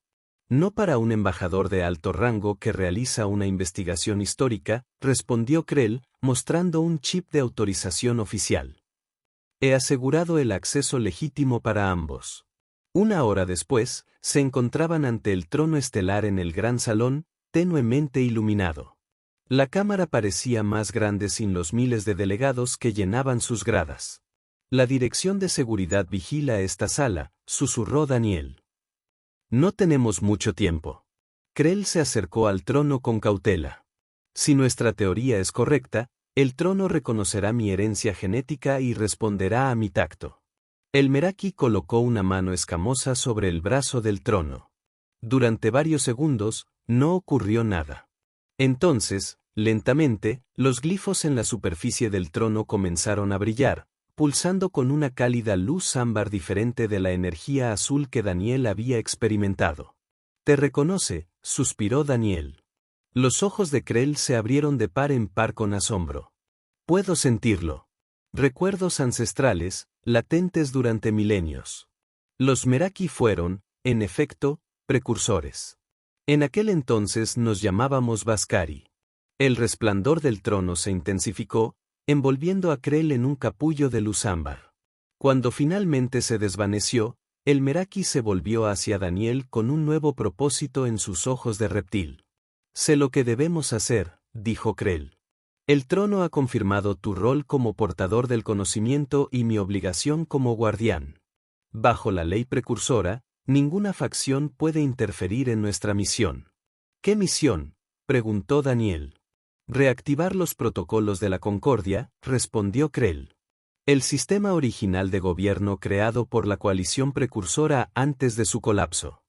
No para un embajador de alto rango que realiza una investigación histórica, respondió Krell, mostrando un chip de autorización oficial. He asegurado el acceso legítimo para ambos. 1 hora después, se encontraban ante el trono estelar en el gran salón, tenuemente iluminado. La cámara parecía más grande sin los miles de delegados que llenaban sus gradas. La Dirección de Seguridad vigila esta sala, susurró Daniel. No tenemos mucho tiempo. Krell se acercó al trono con cautela. Si nuestra teoría es correcta, el trono reconocerá mi herencia genética y responderá a mi tacto. El Meraki colocó una mano escamosa sobre el brazo del trono. Durante varios segundos, no ocurrió nada. Entonces, lentamente, los glifos en la superficie del trono comenzaron a brillar, pulsando con una cálida luz ámbar diferente de la energía azul que Daniel había experimentado. «Te reconoce», suspiró Daniel. Los ojos de Krell se abrieron de par en par con asombro. «Puedo sentirlo. Recuerdos ancestrales, latentes durante milenios. Los Meraki fueron, en efecto, precursores. En aquel entonces nos llamábamos Vaskari». El resplandor del trono se intensificó, envolviendo a Krell en un capullo de luz ámbar. Cuando finalmente se desvaneció, el Meraki se volvió hacia Daniel con un nuevo propósito en sus ojos de reptil. «Sé lo que debemos hacer», dijo Krell. «El trono ha confirmado tu rol como portador del conocimiento y mi obligación como guardián. Bajo la ley precursora, ninguna facción puede interferir en nuestra misión». «¿Qué misión?», preguntó Daniel. «Reactivar los protocolos de la Concordia», respondió Krell. «El sistema original de gobierno creado por la coalición precursora antes de su colapso.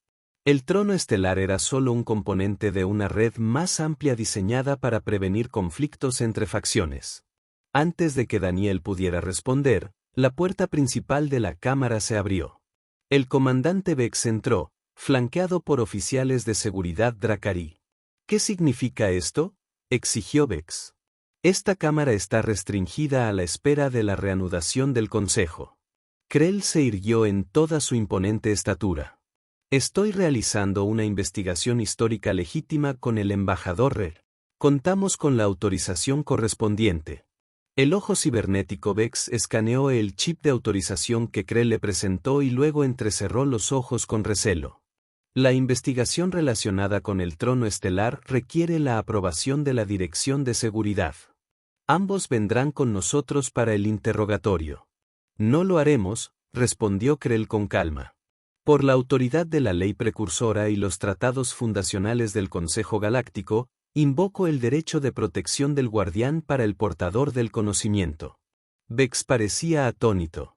El trono estelar era solo un componente de una red más amplia diseñada para prevenir conflictos entre facciones». Antes de que Daniel pudiera responder, la puerta principal de la cámara se abrió. El comandante Vex entró, flanqueado por oficiales de seguridad Dracari. «¿Qué significa esto?», exigió Vex. «Esta cámara está restringida a la espera de la reanudación del Consejo». Krell se irguió en toda su imponente estatura. «Estoy realizando una investigación histórica legítima con el embajador Red. Contamos con la autorización correspondiente». El ojo cibernético Vex escaneó el chip de autorización que Krell le presentó y luego entrecerró los ojos con recelo. «La investigación relacionada con el trono estelar requiere la aprobación de la Dirección de Seguridad. Ambos vendrán con nosotros para el interrogatorio». «No lo haremos», respondió Krell con calma. «Por la autoridad de la ley precursora y los tratados fundacionales del Consejo Galáctico, Invoco el derecho de protección del guardián para el portador del conocimiento. Vex parecía atónito.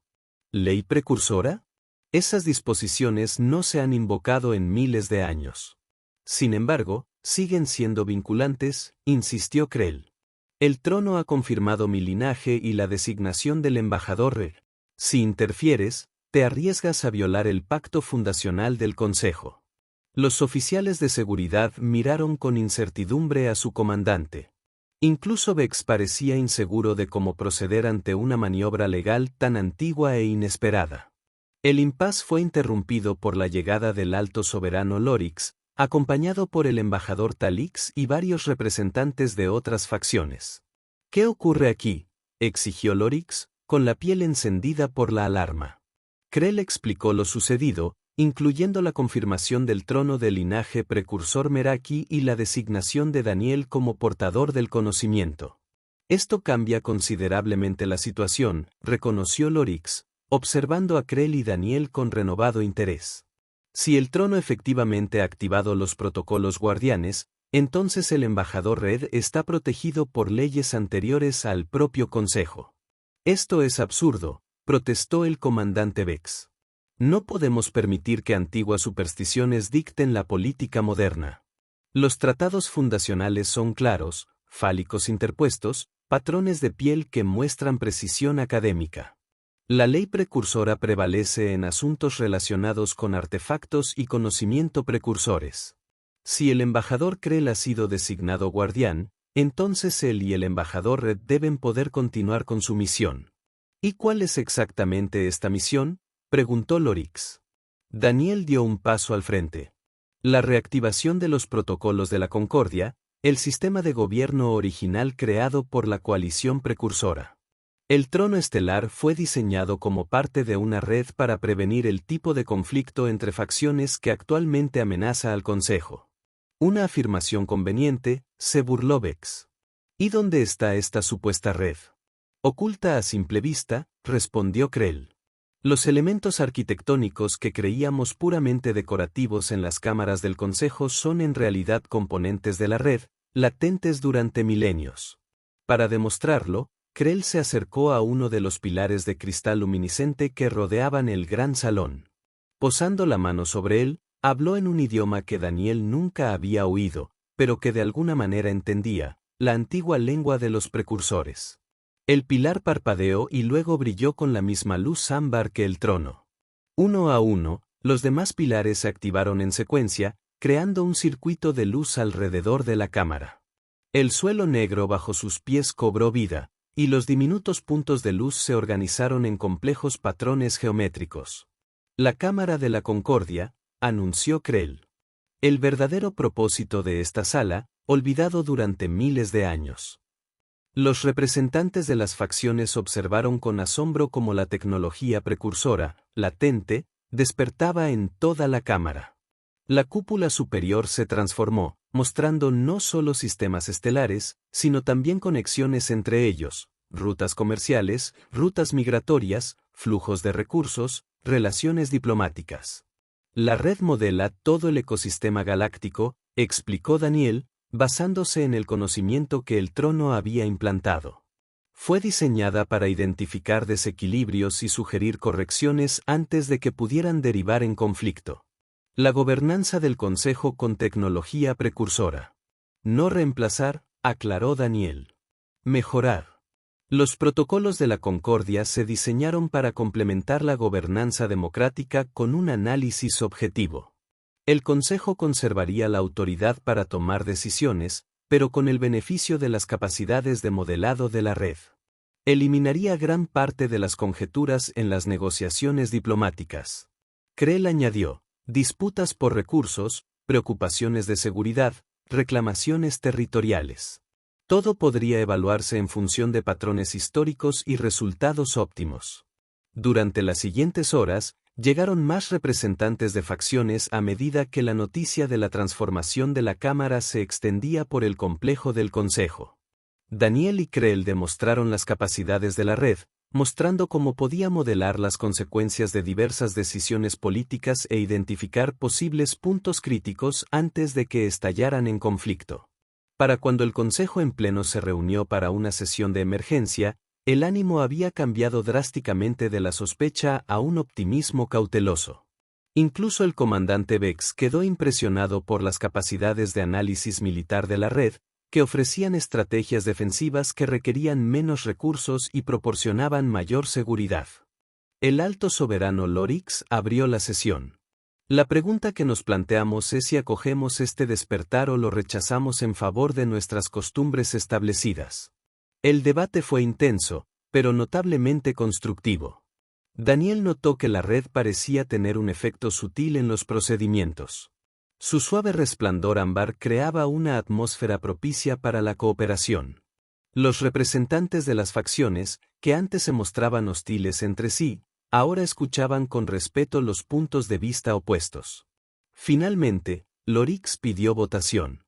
¿Ley precursora? Esas disposiciones no se han invocado en miles de años. Sin embargo, siguen siendo vinculantes, insistió Krell. El trono ha confirmado mi linaje y la designación del embajador. Si interfieres, te arriesgas a violar el pacto fundacional del Consejo. Los oficiales de seguridad miraron con incertidumbre a su comandante. Incluso Vex parecía inseguro de cómo proceder ante una maniobra legal tan antigua e inesperada. El impasse fue interrumpido por la llegada del alto soberano Lorix, acompañado por el embajador Talix y varios representantes de otras facciones. ¿Qué ocurre aquí?, exigió Lorix, con la piel encendida por la alarma. Krell explicó lo sucedido, incluyendo la confirmación del trono del linaje precursor Meraki y la designación de Daniel como portador del conocimiento. Esto cambia considerablemente la situación, reconoció Lorix, observando a Krell y Daniel con renovado interés. Si el trono efectivamente ha activado los protocolos guardianes, entonces el embajador Red está protegido por leyes anteriores al propio Consejo. Esto es absurdo, protestó el comandante Vex. No podemos permitir que antiguas supersticiones dicten la política moderna. Los tratados fundacionales son claros, fálicos interpuestos, patrones de piel que muestran precisión académica. La ley precursora prevalece en asuntos relacionados con artefactos y conocimiento precursores. Si el embajador Krell ha sido designado guardián, entonces él y el embajador Red deben poder continuar con su misión. ¿Y cuál es exactamente esta misión?, preguntó Lorix. Daniel dio un paso al frente. La reactivación de los protocolos de la Concordia, el sistema de gobierno original creado por la coalición precursora. El trono estelar fue diseñado como parte de una red para prevenir el tipo de conflicto entre facciones que actualmente amenaza al Consejo. Una afirmación conveniente, se burló Vex. ¿Y dónde está esta supuesta red? Oculta a simple vista, respondió Krell. Los elementos arquitectónicos que creíamos puramente decorativos en las cámaras del Consejo son en realidad componentes de la red, latentes durante milenios. Para demostrarlo, Krell se acercó a uno de los pilares de cristal luminiscente que rodeaban el gran salón. Posando la mano sobre él, habló en un idioma que Daniel nunca había oído, pero que de alguna manera entendía, la antigua lengua de los precursores. El pilar parpadeó y luego brilló con la misma luz ámbar que el trono. Uno a uno, los demás pilares se activaron en secuencia, creando un circuito de luz alrededor de la cámara. El suelo negro bajo sus pies cobró vida, y los diminutos puntos de luz se organizaron en complejos patrones geométricos. La Cámara de la Concordia, anunció Krell. El verdadero propósito de esta sala, olvidado durante miles de años. Los representantes de las facciones observaron con asombro cómo la tecnología precursora, latente, despertaba en toda la cámara. La cúpula superior se transformó, mostrando no solo sistemas estelares, sino también conexiones entre ellos, rutas comerciales, rutas migratorias, flujos de recursos, relaciones diplomáticas. La red modela todo el ecosistema galáctico, explicó Daniel, basándose en el conocimiento que el trono había implantado. Fue diseñada para identificar desequilibrios y sugerir correcciones antes de que pudieran derivar en conflicto. La gobernanza del Consejo con tecnología precursora. No reemplazar, aclaró Daniel. Mejorar. Los protocolos de la Concordia se diseñaron para complementar la gobernanza democrática con un análisis objetivo. El Consejo conservaría la autoridad para tomar decisiones, pero con el beneficio de las capacidades de modelado de la red. Eliminaría gran parte de las conjeturas en las negociaciones diplomáticas. Krell añadió. Disputas por recursos, preocupaciones de seguridad, reclamaciones territoriales. Todo podría evaluarse en función de patrones históricos y resultados óptimos. Durante las siguientes horas, llegaron más representantes de facciones a medida que la noticia de la transformación de la Cámara se extendía por el complejo del Consejo. Daniel y Krell demostraron las capacidades de la red, mostrando cómo podía modelar las consecuencias de diversas decisiones políticas e identificar posibles puntos críticos antes de que estallaran en conflicto. Para cuando el Consejo en pleno se reunió para una sesión de emergencia, el ánimo había cambiado drásticamente de la sospecha a un optimismo cauteloso. Incluso el comandante Bex quedó impresionado por las capacidades de análisis militar de la red, que ofrecían estrategias defensivas que requerían menos recursos y proporcionaban mayor seguridad. El alto soberano Lorix abrió la sesión. La pregunta que nos planteamos es si acogemos este despertar o lo rechazamos en favor de nuestras costumbres establecidas. El debate fue intenso, pero notablemente constructivo. Daniel notó que la red parecía tener un efecto sutil en los procedimientos. Su suave resplandor ámbar creaba una atmósfera propicia para la cooperación. Los representantes de las facciones, que antes se mostraban hostiles entre sí, ahora escuchaban con respeto los puntos de vista opuestos. Finalmente, Lorix pidió votación.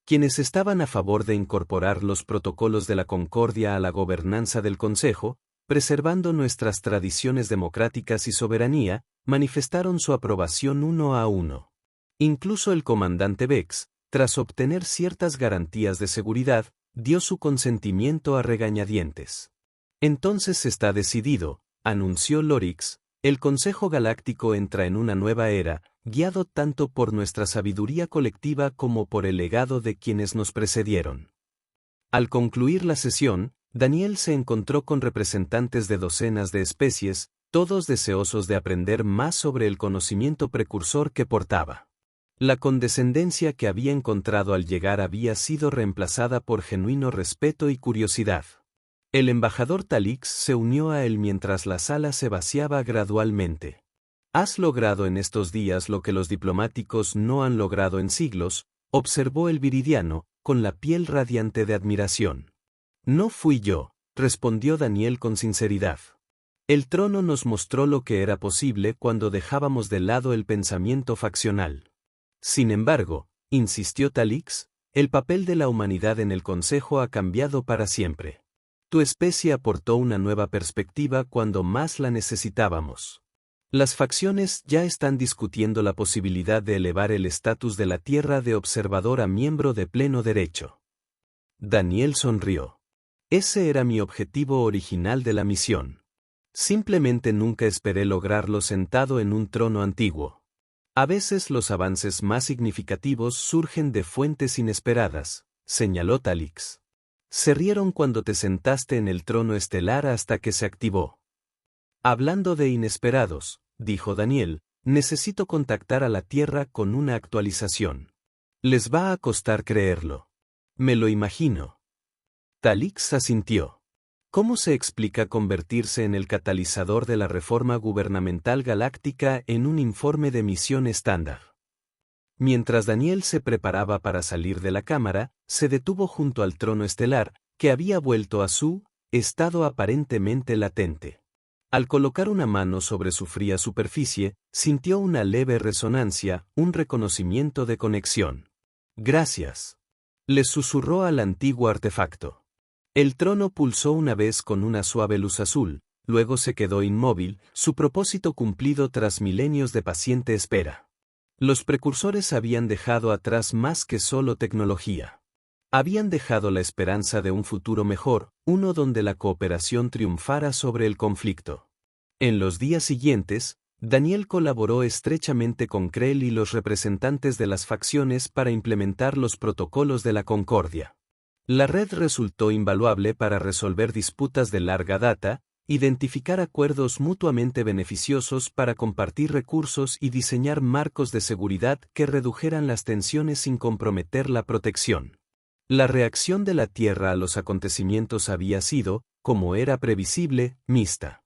Quienes estaban a favor de incorporar los protocolos de la concordia a la gobernanza del Consejo, preservando nuestras tradiciones democráticas y soberanía, manifestaron su aprobación 1-1. Incluso el comandante Bex, tras obtener ciertas garantías de seguridad, dio su consentimiento a regañadientes. Entonces está decidido, anunció Lorix, el Consejo Galáctico entra en una nueva era, guiado tanto por nuestra sabiduría colectiva como por el legado de quienes nos precedieron. Al concluir la sesión, Daniel se encontró con representantes de docenas de especies, todos deseosos de aprender más sobre el conocimiento precursor que portaba. La condescendencia que había encontrado al llegar había sido reemplazada por genuino respeto y curiosidad. El embajador Talix se unió a él mientras la sala se vaciaba gradualmente. «Has logrado en estos días lo que los diplomáticos no han logrado en siglos», observó el viridiano, con la piel radiante de admiración. «No fui yo», respondió Daniel con sinceridad. «El trono nos mostró lo que era posible cuando dejábamos de lado el pensamiento faccional». «Sin embargo», insistió Talix, «el papel de la humanidad en el Consejo ha cambiado para siempre. Tu especie aportó una nueva perspectiva cuando más la necesitábamos. Las facciones ya están discutiendo la posibilidad de elevar el estatus de la Tierra de observador a miembro de pleno derecho». Daniel sonrió. «Ese era mi objetivo original de la misión. Simplemente nunca esperé lograrlo sentado en un trono antiguo. A veces los avances más significativos surgen de fuentes inesperadas», señaló Talix. «Se rieron cuando te sentaste en el trono estelar hasta que se activó». «Hablando de inesperados», dijo Daniel, «necesito contactar a la Tierra con una actualización. Les va a costar creerlo». «Me lo imagino». Talix asintió. ¿Cómo se explica convertirse en el catalizador de la reforma gubernamental galáctica en un informe de misión estándar? Mientras Daniel se preparaba para salir de la cámara, se detuvo junto al trono estelar, que había vuelto a su estado aparentemente latente. Al colocar una mano sobre su fría superficie, sintió una leve resonancia, un reconocimiento de conexión. «Gracias», le susurró al antiguo artefacto. El trono pulsó una vez con una suave luz azul, luego se quedó inmóvil, su propósito cumplido tras milenios de paciente espera. Los precursores habían dejado atrás más que solo tecnología. Habían dejado la esperanza de un futuro mejor, uno donde la cooperación triunfara sobre el conflicto. En los días siguientes, Daniel colaboró estrechamente con Krell y los representantes de las facciones para implementar los protocolos de la concordia. La red resultó invaluable para resolver disputas de larga data, identificar acuerdos mutuamente beneficiosos para compartir recursos y diseñar marcos de seguridad que redujeran las tensiones sin comprometer la protección. La reacción de la Tierra a los acontecimientos había sido, como era previsible, mixta.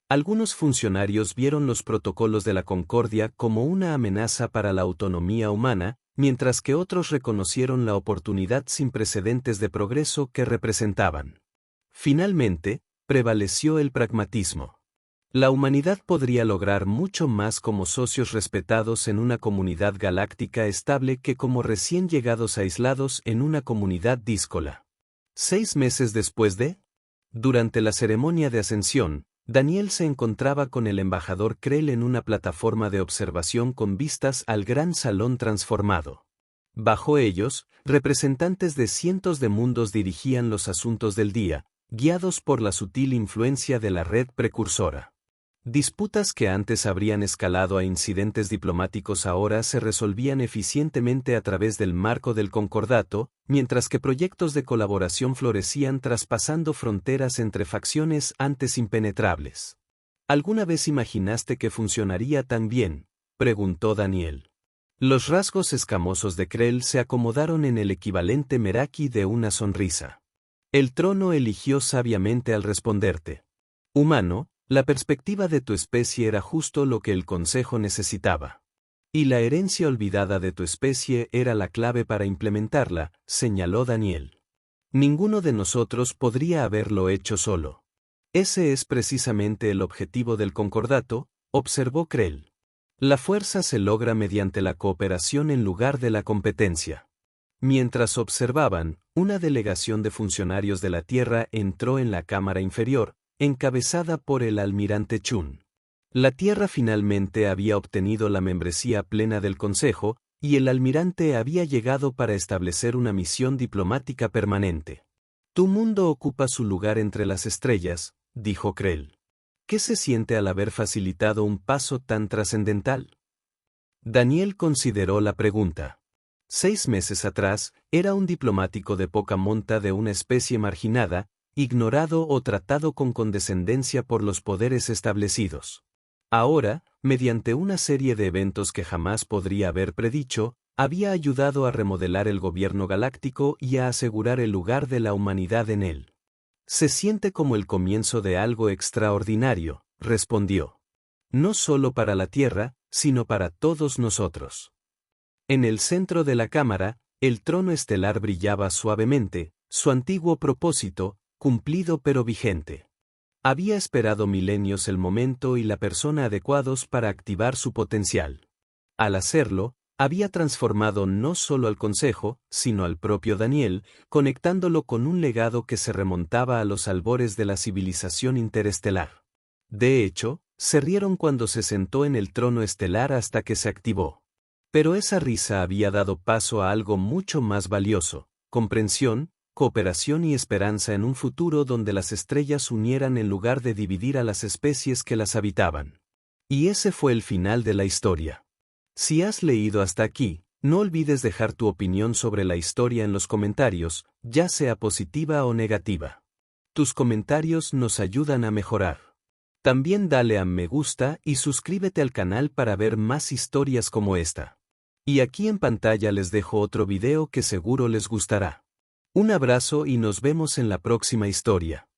Algunos funcionarios vieron los protocolos de la concordia como una amenaza para la autonomía humana, mientras que otros reconocieron la oportunidad sin precedentes de progreso que representaban. Finalmente, prevaleció el pragmatismo. La humanidad podría lograr mucho más como socios respetados en una comunidad galáctica estable que como recién llegados aislados en una comunidad díscola. 6 meses después durante la ceremonia de ascensión, Daniel se encontraba con el embajador Krell en una plataforma de observación con vistas al gran salón transformado. Bajo ellos, representantes de cientos de mundos dirigían los asuntos del día, guiados por la sutil influencia de la red precursora. Disputas que antes habrían escalado a incidentes diplomáticos ahora se resolvían eficientemente a través del marco del concordato, mientras que proyectos de colaboración florecían traspasando fronteras entre facciones antes impenetrables. ¿Alguna vez imaginaste que funcionaría tan bien?, preguntó Daniel. Los rasgos escamosos de Krell se acomodaron en el equivalente meraki de una sonrisa. El trono eligió sabiamente al responderte. Humano, la perspectiva de tu especie era justo lo que el Consejo necesitaba. Y la herencia olvidada de tu especie era la clave para implementarla, señaló Daniel. Ninguno de nosotros podría haberlo hecho solo. Ese es precisamente el objetivo del concordato, observó Krell. La fuerza se logra mediante la cooperación en lugar de la competencia. Mientras observaban, una delegación de funcionarios de la Tierra entró en la cámara inferior, encabezada por el almirante Chun. La Tierra finalmente había obtenido la membresía plena del Consejo, y el almirante había llegado para establecer una misión diplomática permanente. Tu mundo ocupa su lugar entre las estrellas, dijo Krell. ¿Qué se siente al haber facilitado un paso tan trascendental? Daniel consideró la pregunta. 6 meses atrás, era un diplomático de poca monta de una especie marginada, ignorado o tratado con condescendencia por los poderes establecidos. Ahora, mediante una serie de eventos que jamás podría haber predicho, había ayudado a remodelar el gobierno galáctico y a asegurar el lugar de la humanidad en él. Se siente como el comienzo de algo extraordinario, respondió. No solo para la Tierra, sino para todos nosotros. En el centro de la cámara, el trono estelar brillaba suavemente, su antiguo propósito, cumplido pero vigente. Había esperado milenios el momento y la persona adecuados para activar su potencial. Al hacerlo, había transformado no solo al Consejo, sino al propio Daniel, conectándolo con un legado que se remontaba a los albores de la civilización interestelar. De hecho, se rieron cuando se sentó en el trono estelar hasta que se activó. Pero esa risa había dado paso a algo mucho más valioso: comprensión, cooperación y esperanza en un futuro donde las estrellas unieran en lugar de dividir a las especies que las habitaban. Y ese fue el final de la historia. Si has leído hasta aquí, no olvides dejar tu opinión sobre la historia en los comentarios, ya sea positiva o negativa. Tus comentarios nos ayudan a mejorar. También dale a me gusta y suscríbete al canal para ver más historias como esta. Y aquí en pantalla les dejo otro video que seguro les gustará. Un abrazo y nos vemos en la próxima historia.